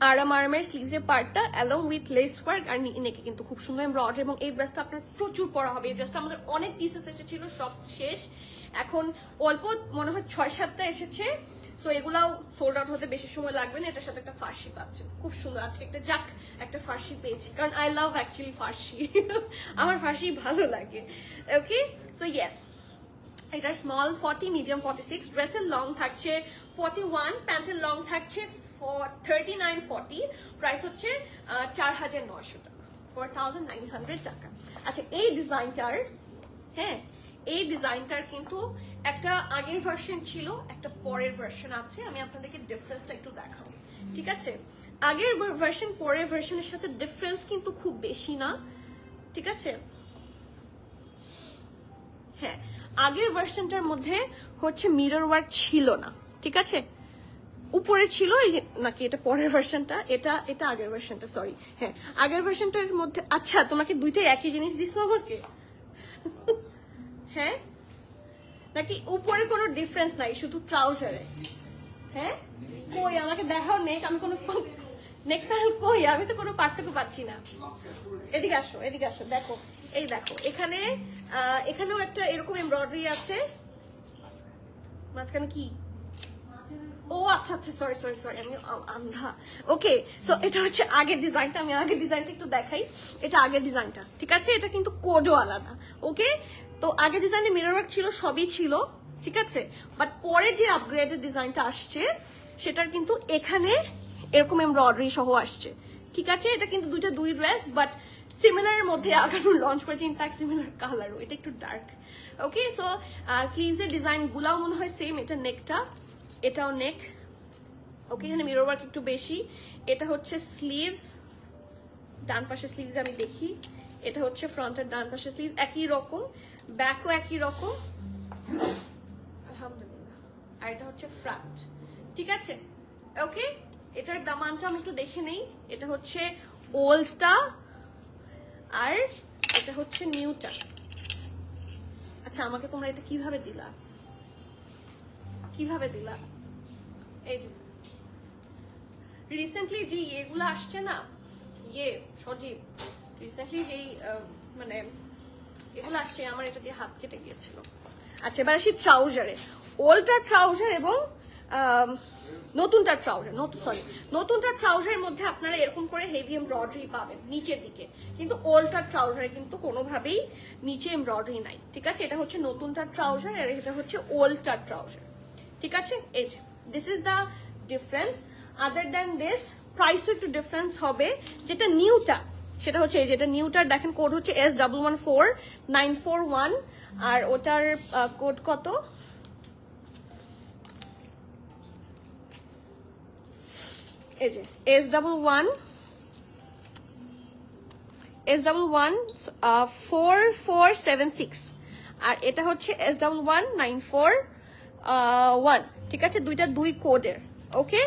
আরামের স্লিভস এর পার্টটা অ্যালং উইথ লেস ওয়ার্ক, আর নেকে কিন্তু খুব সুন্দর এমব্রয়ডারি। এবং এই ড্রেসটা আপনার প্রচুর পরা হবে। এই ড্রেসটা আমাদের অনেক পিসেস এসেছিল, সব শেষ। এখন অল্প মনে হয় 6-7টা এসেছে। সো এগুলাও সোল্ড আউট হতে বেশি সময় লাগবে না। এটার সাথে একটা ফার্সি পাচ্ছেন, খুব সুন্দর। আজকে একটা ফার্সি পেয়েছি, কারণ আই লাভ অ্যাকচুয়ালি ফার্সি। আমার ফার্সি ভালো লাগে। ওকে, সো ইয়েস, এটার স্মল 40, মিডিয়াম 46। ড্রেসের লং থাকছে 41, প্যান্টের লং থাকছে 39-40। প্রাইস হচ্ছে 4,900 টাকা, 4,900 টাকা। আচ্ছা, এই ডিজাইনটার, হ্যাঁ, এই ডিজাইনটার কিন্তু একটা আগের ভার্সন ছিল, একটা পরের ভার্সন আছে। আমি আপনাদেরকে ডিফারেন্সটা একটু দেখাবো, ঠিক আছে? আগের ভার্সন পরের ভার্সনের সাথে ডিফারেন্স কিন্তু খুব বেশি না, ঠিক আছে? হ্যাঁ, আগের ভার্সনটার মধ্যে হচ্ছে মিরর ওয়ার্ক ছিল না, ঠিক আছে? উপরে ছিল এই যে, নাকি এটা পরের ভার্সনটা? এটা আগের ভার্সনটা, সরি। হ্যাঁ, আগের ভার্সনটার মধ্যে, আচ্ছা তোমাকে দুইটাই একই জিনিস দিছো আমাকে? হ্যাঁ, নাকি উপরে কোনো ডিফারেন্স নাই, শুধু ট্রাউজারে? হ্যাঁ, কই আমাকে দেখাও নেক, আমি কোনো নেকটা কই, আমি তো কোনো পার্থক্য পাচ্ছি না। এদিকে আসো, দেখো, এই দেখো, এখানেও একটা এরকম এমব্রয়ডারি আছে। মাঝখানে কি? ও আচ্ছা, সরি, আমি আন্ধা। ওকে, সো এটা হচ্ছে আগের ডিজাইনটা। আমি আগের ডিজাইনটা একটু দেখাই। এটা আগের ডিজাইনটা, ঠিক আছে? এটা কিন্তু কোডও আলাদা। ওকে, তো আগের ডিজাইনে মিরর ওয়ার্ক ছিল, সবই ছিল, ঠিক আছে? বাট পরে যে আপগ্রেডেড ডিজাইনটা আসছে, সেটার কিন্তু এখানে এরকম এমব্রয়ডারি সহ আসছে, ঠিক আছে? এটা কিন্তু দুই ড্রেস, বাট সিমিলার মধ্যে আগানো লঞ্চ করেছে, ইনফ্যাক্ট সিমিলার কালারও। এটা একটু ডার্ক। ওকে, সো স্লিভস এর ডিজাইন গুলাও মনে হয় সেম। এটা নেকটা, এটাও নেক। ওকে, এখানে মিরর ওয়ার্ক একটু বেশি। এটা হচ্ছে স্লিভস, ডান পাশের স্লিভস আমি দেখি। এটা হচ্ছে ফ্রন্টের ডান পাশের স্লিভস, একই রকম। ব্যাকও একই রকম, আলহামদুলিল্লাহ। আর এটা হচ্ছে ফ্রন্ট, ঠিক আছে? ওকে, এটার দামানটা আমি একটু দেখে নেই। এটা হচ্ছে ওল্ডটা, আর এটা হচ্ছে নিউটা। আচ্ছা, আমাকে তোমরা এটা কিভাবে দিলা? এই যে রিসেন্টলি যে এগুলো আসছে না, সজীব, রিসেন্টলি যেই মানে এগুলো আসছে, আমার এটা দিয়ে হাত কেটে গিয়েছিল। আচ্ছা, এবার আসি ট্রাউজারে। ওল্ডটার ট্রাউজার এবং নতুনটার ট্রাউজারের মধ্যে আপনারা এরকম করে হেভি এমব্রয়ডারি পাবেন নিচের দিকে, কিন্তু ওল্ডটার ট্রাউজারে কিন্তু কোনোভাবেই নিচে এমব্রয়ডারি নাই, ঠিক আছে? এটা হচ্ছে নতুনটার ট্রাউজার, আর এটা হচ্ছে ওল্ডটার ট্রাউজার, ঠিক আছে? এই যে this is the difference. Other than this প্রাইসও একটু ডিফারেন্স হবে। যেটা নিউটা, সেটা হচ্ছে এই যেটা নিউটার, দেখেন কোড হচ্ছে S114-941, আর ওটার কোড কত? এই যে S11 S114476 আর এটা হচ্ছে S1194 ঠিক আছে, দুইটা দুই কোডের। ওকে,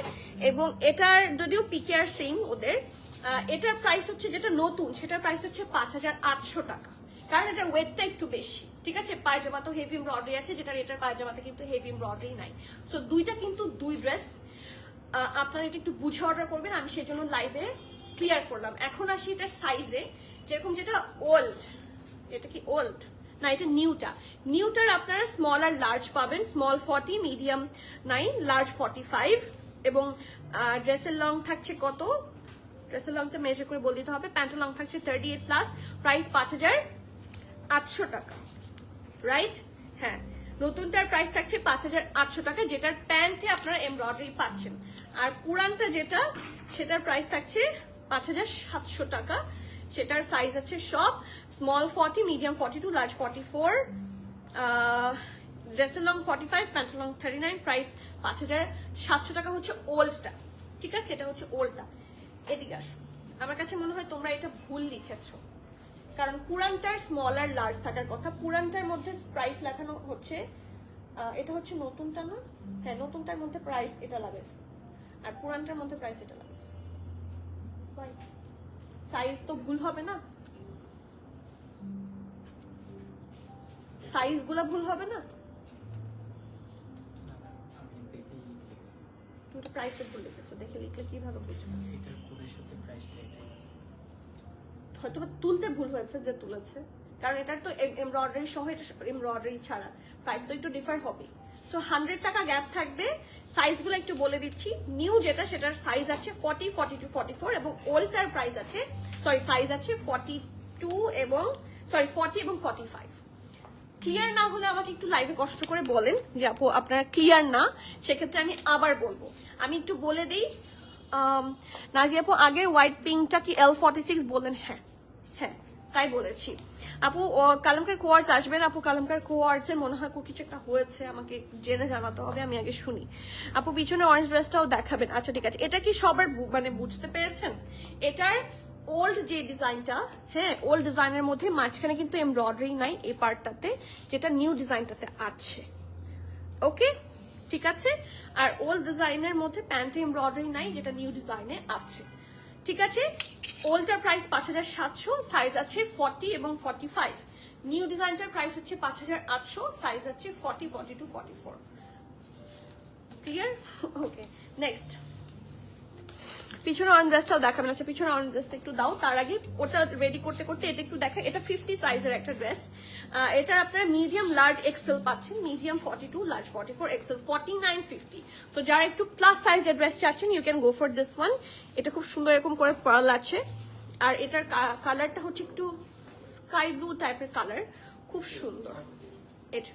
এবং এটার যদিও পিকেআর সেম ওদের, এটার প্রাইস হচ্ছে যেটা নতুন সেটার প্রাইস হচ্ছে 5800 টাকা, কারণ এটার ওয়েটটা একটু বেশি। ঠিক আছে, পায়জামা তো হেভি এমব্রয়ডারি আছে, যেটার এটার পায়জামাতে কিন্তু হেভি এমব্রয়ডারি নাই। সো দুইটা কিন্তু দুই ড্রেস, আপনারা এটা একটু বুঝে অর্ডার করবেন, আমি সেই জন্য লাইভে ক্লিয়ার করলাম। এখন আসি এটার সাইজে, যেরকম যেটা ওল্ড, এটা কি ওল্ড না এটা নিউটার আপনারা স্মল আর লার্জ পাবেন। স্মল 40, মিডিয়াম 9, লার্জ 45 এবং ড্রেসের লং থাকছে কত, ড্রেসের লংটা মেজার করে বলে দিতে হবে। প্যান্টের লং থাকছে 38+, প্রাইস 5800 টাকা, রাইট? হ্যাঁ, নতুনটার প্রাইস থাকছে 5800 টাকা, যেটার প্যান্টে আপনারা এমব্রয়ডারি পাচ্ছেন। আর পুরানটা যেটা, সেটার প্রাইস থাকছে 5700 টাকা। সেটার সাইজ আছে সব স্মল 40, মিডিয়াম 42, লার্জ 44, ড্রেসের লং 45, প্যান্টের লং 39, প্রাইস 5700 টাকা হচ্ছে ওল্ডটা। ঠিক আছে, এটা হচ্ছে ওল্ডটা। এদিকে আসো, আমার কাছে মনে হয় তোমরা এটা ভুল লিখেছো, কারণ পুরানটার স্মল আর লার্জ থাকার কথা। পুরানটার মধ্যে প্রাইস লেখানো হচ্ছে, এটা হচ্ছে নতুনটা না? হ্যাঁ, নতুনটার মধ্যে প্রাইস এটা লাগাইছে আর পুরানটার মধ্যে প্রাইস এটা লাগাইছে। সাইজ তো ভুল হবে না? সাইজ গুলা ভুল হবে না? তুমি তো প্রাইসও ভুল লিখেছো, দেখে লিখলে কিভাবে বুঝবে? হয়তো তুলতে ভুল হয়েছে যে তুলেছে, কারণ এটার তো এমব্রয়ডারি সহ, এটা এমব্রয়ডারি ছাড়া, প্রাইস তো একটু ডিফার হবে। সো 100 টাকা গ্যাপ থাকবে। সাইজগুলো একটু বলে দিচ্ছি। নিউ যেটা, সেটার সাইজ আছে 40, 42, 44 এবং ওল্ডটার প্রাইস আছে, সাইজ আছে 42 এবং 40 এবং 45। ক্লিয়ার না হলে আমাকে একটু লাইভে কষ্ট করে বলেন যে আপু আপনারা ক্লিয়ার না, সেক্ষেত্রে আমি আবার বলবো। আমি একটু বলে দিই, নাজি আপু আগের হোয়াইট পিঙ্কটা কি L46 বললেন? হ্যাঁ হ্যাঁ, তাই বলেছি। আপু কালামকার কোয়ার্স আসবেন? আপু কালামকার কোয়ার্সের মনে হয় কিছু একটা হয়েছে, আমাকে জেনে জানাতে হবে, আমি আগে শুনি। আপু পিছনে অরেঞ্জ ড্রেসটাও দেখাবেন? আচ্ছা ঠিক আছে। এটা কি সবার মানে বুঝতে পেরেছেন? এটার ওল্ড যে ডিজাইনটা, হ্যাঁ ওল্ড ডিজাইনের মধ্যে মাঝখানে কিন্তু এমব্রয়ডারি নাই এই পার্টটাতে, যেটা নিউ ডিজাইনটাতে আছে। ওকে, ঠিক আছে। আর ওল্ড ডিজাইনের মধ্যে প্যান্টে এমব্রয়ডারি নাই, যেটা নিউ ডিজাইনে আছে। ঠিক আছে, ওল্ডটার প্রাইস 5700, সাইজ আছে 40 এবং 45। নিউ ডিজাইনটার প্রাইস হচ্ছে 5800, সাইজ আছে 40, 42, 44। ক্লিয়ার? ওকে, নেক্সট পিছনে অন ড্রেসটাও দেখাবেন। আচ্ছা পিছনে অন ড্রেসটা একটু দাও, তার আগে ওটা রেডি করতে করতে এটা একটু দেখা। এটা 50 সাইজের একটা ড্রেস, এটার আপনারা মিডিয়াম, লার্জ, এক্সেল পাচ্ছেন। Medium 42, large 44, XL 49, 50। তো যারা একটু প্লাস সাইজের ড্রেস চাচ্ছেন, you can go for this one. এটা খুব সুন্দর এরকম করে পার্ল আছে, আর এটার কালারটা হচ্ছে একটু স্কাই ব্লু টাইপের কালার, খুব সুন্দর। এটা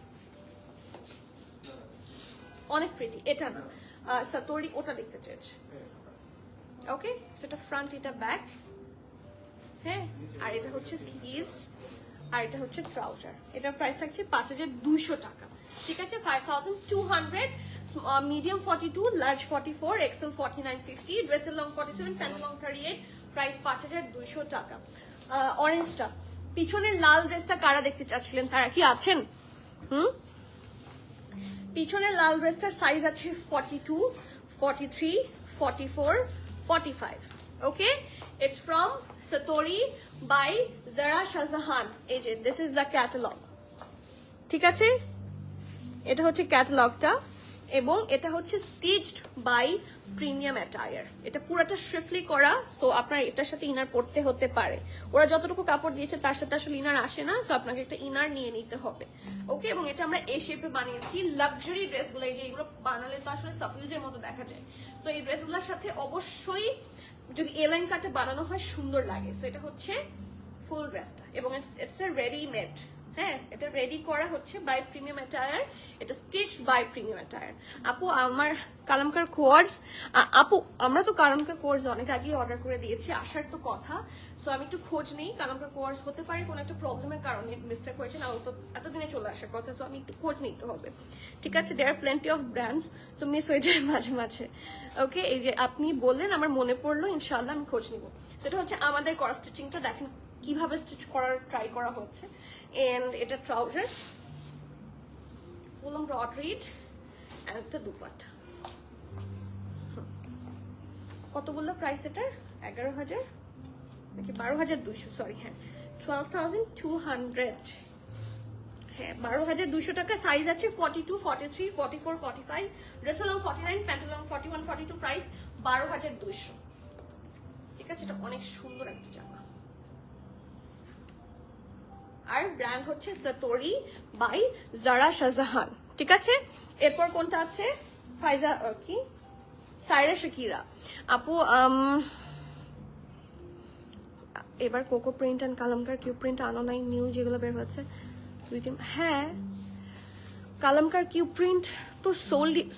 অনেক প্রিটি। এটা না সাতোরি, ওটা দেখতে চেয়েছে। ওকে, সেটা ফ্রন্ট, এটা ব্যাক। হ্যাঁ, আর এটা হচ্ছে স্লিভস, আর এটা হচ্ছে ট্রাউজার। এটার প্রাইস থাকছে 5200 টাকা। ঠিক আছে, 5200। মিডিয়াম 42, লার্জ 44, এক্সেল 49, 50, ড্রেসের লং 47, প্যান্ট লং 38, প্রাইস 5200 টাকা। অরেঞ্জটা, পিছনের লাল ড্রেসটা কারা দেখতে চাচ্ছিলেন? তারা কি আছেন? পিছনের লাল ড্রেসটার সাইজ আছে 42, 43, 44, 45. Okay, it's from Satori by Zara Shahjahan. This is the catalog. ঠিক আছে, এটা হচ্ছে ক্যাটালগটা এবং এটা হচ্ছে স্টিচড বাই প্রিমিয়াম অ্যাটায়ার। এটা পুরোটা স্ট্রিপলি করা, সো আপনার এটার সাথে ইনার পড়তে হতে পারে। ওরা যতটুকু কাপড় দিয়েছে তার সাথে আসলে ইনার আসে না, সো আপনাকে একটা ইনার নিয়ে নিতে হবে। ওকে, এবং এটা আমরা এ শেপে বানিয়েছি। লাক্সারি ড্রেসগুলো, এই যে এগুলো বানালে তো আসলে সাফিউজের মতো দেখা যায়, সো এই ড্রেসগুলোর সাথে অবশ্যই যদি এ লাইন কাটে বানানো হয় সুন্দর লাগে। সো এটা হচ্ছে ফুল ড্রেসটা এবং ইটস এ রেডিমেড। হ্যাঁ, এটা রেডি করা হচ্ছে বাই প্রিমিয়াম অ্যাটায়ার, এটা স্টিচ বাই প্রিমিয়াম অ্যাটায়ার। আপু আমার কালামকার কোয়ার্স, আপু আমরা তো কালামকার কোয়ার্স অনেক আগেই অর্ডার করে দিয়েছি, আসার তো কথা। সো আমি একটু খোঁজ নেই, কালামকার কোয়ার্স হতে পারে কোনো একটা প্রবলেমের কারণে মিস্টেক হয়েছে, না তো এতদিনে চলে আসার কথা। সো আমি একটু খোঁজ নিতে হবে। ঠিক আছে, there are plenty of brands, so miss হয়ে যায় মাঝে মাঝে। ওকে, এই যে আপনি বললেন আমার মনে পড়লো, ইনশাল্লাহ আমি খোঁজ নিব। সেটা হচ্ছে আমাদের করা স্টিচিংটা দেখেন কিভাবে স্টিচ করার ট্রাই করা হচ্ছে। এন্ড এটা ট্রাউজার, ফুল এমব্রয়ডারিড, আর একটা দুপাট্টা। কত বললো প্রাইস এটার? 11,000 নাকি 12,200? সরি, হ্যাঁ 12,200। হ্যাঁ 12,200 টাকা। সাইজ আছে 42, 43, 44, 45, dress long 49, pant long 41, 42, price 12,200। ঠিক আছে, এটা অনেক সুন্দর একটা জামা। আর ব্র্যান্ড হচ্ছে সাতোরি বাই জারা শাহজাহান। ঠিক আছে, এরপর কোনটা আছে? ফাইজা কি সাইরা শাকিরা আপু। এবার কোকো প্রিন্ট অ্যান্ড কালামকার কিউ প্রিন্ট আনো নাই, নিউ যেগুলো বের হচ্ছে 2-3। হ্যাঁ কালামকার কিউ প্রিন্ট তো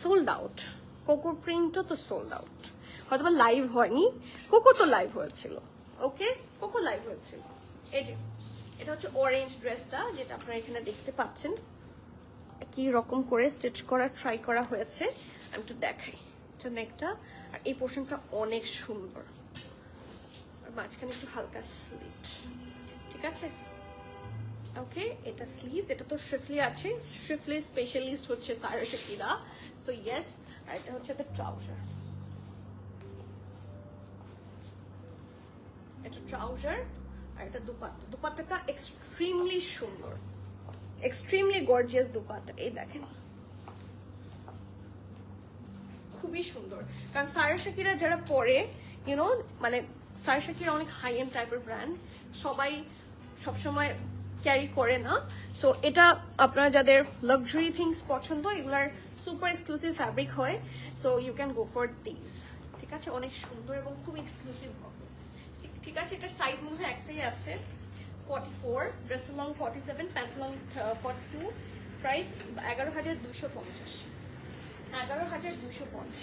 সোল্ড আউট, কোকো প্রিন্টও তো সোল্ড আউট, হয়তো বা লাইভ হয়নি। কোকো তো লাইভ হয়েছিল, ওকে কোকো লাইভ হয়েছিল। এই যে এটা হচ্ছে অরেঞ্জ ড্রেসটা, যেটা আপনারা এখানে দেখতে পাচ্ছেন কি রকম করে স্টিচ করা ট্রাই করা হয়েছে। আমি একটু দেখাই, এটা নেকটা, আর এই পোর্শনটা অনেক সুন্দর, আর মাঝখানে একটু হালকা স্লিট। ঠিক আছে, ওকে এটা স্লিভস, এটা তো শ্রিফলি আছে, শ্রিফলি স্পেশালিস্ট হচ্ছে সাইরা শাকিরা, সো ইয়েস। আর এটা হচ্ছে দ্য ট্রাউজার, এটা ট্রাউজার, আর এটা দুপাট্টা। দুপাট্টাটা এক্সট্রিমলি সুন্দর, এক্সট্রিমলি গর্জিয়াস দুপাট্টা। এই দেখেন খুবই সুন্দর, কারণ সাইরা শাকিরা যারা পরে ইউনো মানে সাইরা শাকিরা অনেক হাই এন্ড টাইপের ব্র্যান্ড, সবাই সবসময় ক্যারি করে না। সো এটা আপনারা যাদের লাক্সারি থিংস পছন্দ, এগুলার সুপার এক্সক্লুসিভ ফ্যাব্রিক হয়, so you can go for this. ঠিক আছে, অনেক সুন্দর এবং খুব এক্সক্লুসিভ হবে। ঠিক আছে, এটার সাইজ মধ্যে একটাই আছে 44, dress long 47, pant long 42, price 11,250। 11,250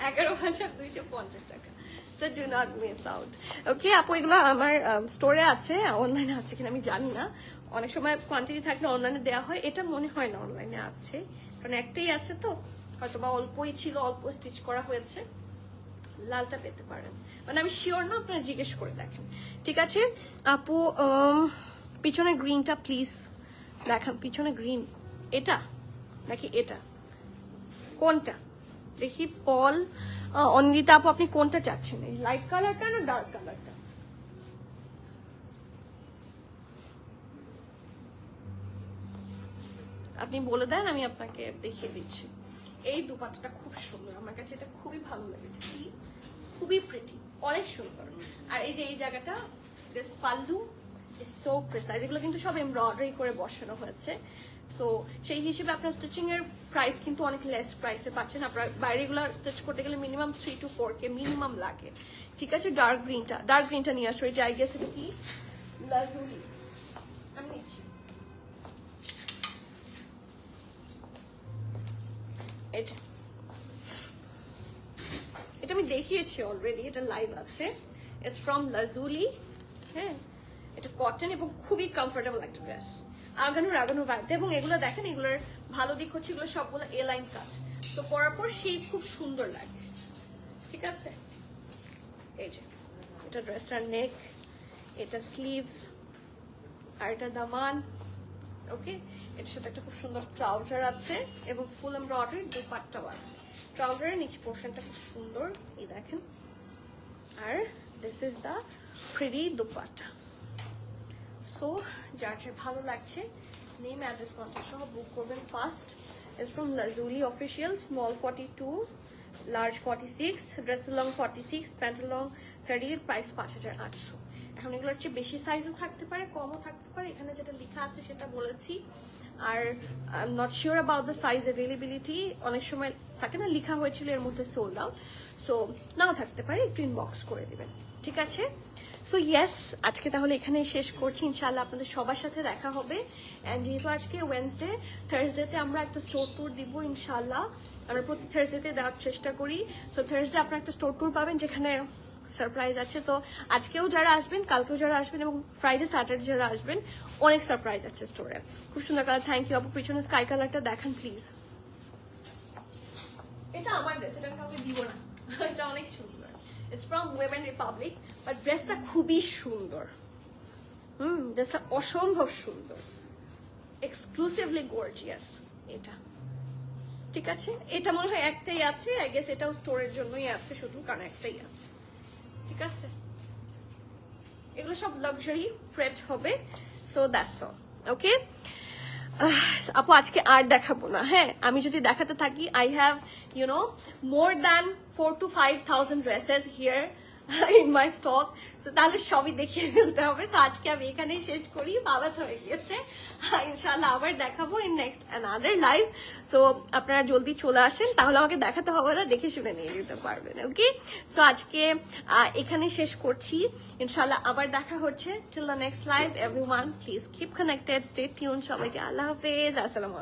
11,250 টাকা। So do not miss out. ওকে আপু, এগুলো আমার স্টোরে আছে, অনলাইনে আছে কিনা আমি জানি না। অনেক সময় কোয়ান্টিটি থাকলে অনলাইনে দেওয়া হয়, এটা মনে হয় না অনলাইনে আছে, কারণ একটাই আছে তো, হয়তো বা অল্পই ছিল, অল্প স্টিচ করা হয়েছে। লালটা পেতে পারেন, মানে আমি শিওর না, আপনারা জিজ্ঞেস করে দেখেন। ঠিক আছে আপু, পিছনে গ্রিনটা প্লিজ দেখান। পিছনে গ্রিন এটা নাকি এটা, কোনটা দেখি? পল অনিতা আপু, আপনি কোনটা চাচ্ছেন, এই লাইট কালারটা না ডার্ক কালারটা? আপনি বলে দেন, আমি আপনাকে দেখিয়ে দিচ্ছি। এই দুপাট্টাটা খুব সুন্দর, আমার কাছে এটা খুবই ভালো লেগেছে, খুবই প্রিটি, অনেক সুন্দর। আর এই যে এই জায়গাটা, this pallu is so precise, এগুলো কিন্তু সব এমব্রয়ডারি করে বসানো হয়েছে। সো সেই হিসেবে আপনার স্টিচিং এর প্রাইস কিন্তু অনেক লেস প্রাইসে পাচ্ছেন। আপনার বাইরে এগুলো স্টিচ করতে গেলে মিনিমাম 3 to 4K মিনিমাম লাগে। ঠিক আছে, ডার্ক গ্রিনটা নিয়ে আসো। এই যে আই গেস এটা কি লাজুলি, আমি নিচ্ছি। এটা আমি দেখিয়েছি অলরেডি, এটা লাইভ আছে। It's from lazuli. হ্যাঁ, এটা কটন এবং খুবই কমফোর্টেবল একটা ড্রেস, আগানোর বাড়িতে। এবং এগুলো দেখেন, এগুলোর ভালো দিক হচ্ছে এগুলো সবগুলো এ লাইন কাট, তো পরার পর সেই খুব সুন্দর লাগে। ঠিক আছে, এই যে এটা ড্রেসটার নেক, এটা স্লিভস, আর এটা দামান। ওকে, এটার সাথে একটা খুব সুন্দর ট্রাউজার আছে এবং ফুল এমব্রয়ডারি দুপাট্টাও আছে। ট্রাউজারের নিচ পোর্শনটা খুব সুন্দর, এই দেখেন। আর this is the pretty dupatta. So যার যে ভালো লাগছে, নেম অ্যাড্রেস কন্ট্যাক্ট সহ বুক করবেন first. Is from lazuli official, small 42, large 46, dress long 46, pant long 30, price 5,800। এখন এগুলোর চেয়ে বেশি সাইজও থাকতে পারে, কমও থাকতে পারে, এখানে যেটা লেখা আছে সেটা বলেছি। আর I am not sure about the size availability, অনেক সময় থাকে না লেখা হয়েছিল এর মধ্যে সোল্ড আউট, সো নাও থাকতে পারে, একটু ইনবক্স করে দিবেন। ঠিক আছে, সো ইয়েস, আজকে তাহলে এখানেই শেষ করছি। ইনশাআল্লাহ আপনাদের সবার সাথে দেখা হবে। অ্যান্ড যেহেতু আজকে ওয়েডনেসডে, থার্সডেতে আমরা একটা স্টোর ট্যুর দিব ইনশাআল্লাহ। আমরা প্রতি থার্সডেতে দেওয়ার চেষ্টা করি। সো থার্সডে আপনারা একটা স্টোর ট্যুর পাবেন, যেখানে সারপ্রাইজ আছে। তো আজকেও যারা আসবেন, কালকেও যারা আসবেন, এবং ফ্রাইডে স্যাটারডে যারা আসবেন, অনেক সারপ্রাইজ আছে স্টোরে। খুব সুন্দর কালার, থ্যাংক ইউ আপু। পিছনে স্কাই কালারটা দেখান প্লিজ। এটা আমার ড্রেস, এটা আমি কাউকে দিব না, এটা অনেক সুন্দর। It's from women Republic, but ড্রেসটা খুবই সুন্দর। ড্রেসটা অসম্ভব সুন্দর, এক্সক্লুসিভলি গর্জিয়াস এটা। ঠিক আছে, এটা মনে হয় একটাই আছে, আই গেস এটাও স্টোরের জন্যই আছে শুধু, কারণ একটাই আছে। ঠিক আছে, এগুলো সব লাক্সারি প্রেট হবে। So that's all. ওকে আপু, আজকে আর দেখাবো না। হ্যাঁ, আমি যদি দেখাতে থাকি, I have more than 4,000 to 5,000 dresses here in my stock. So তাহলে সবই দেখিয়ে ফেলতে হবে। সো আজকে আমি এখানেই শেষ করি, বাবাত হয়ে গিয়েছে। ইনশাল্লাহ আবার দেখাবো in next another live. So আপনারা জলদি চলে আসেন, তাহলে আমাকে দেখাতে হবে না, দেখে শুনে নিয়ে নিতে পারবেন। ওকে, সো আজকে এখানে শেষ করছি। ইনশাল্লাহ আবার দেখা হচ্ছে। Till the next live, everyone please keep connected, stay tune. সবাইকে আল্লাহ হাফেজ, আসসালামু আলাইকুম।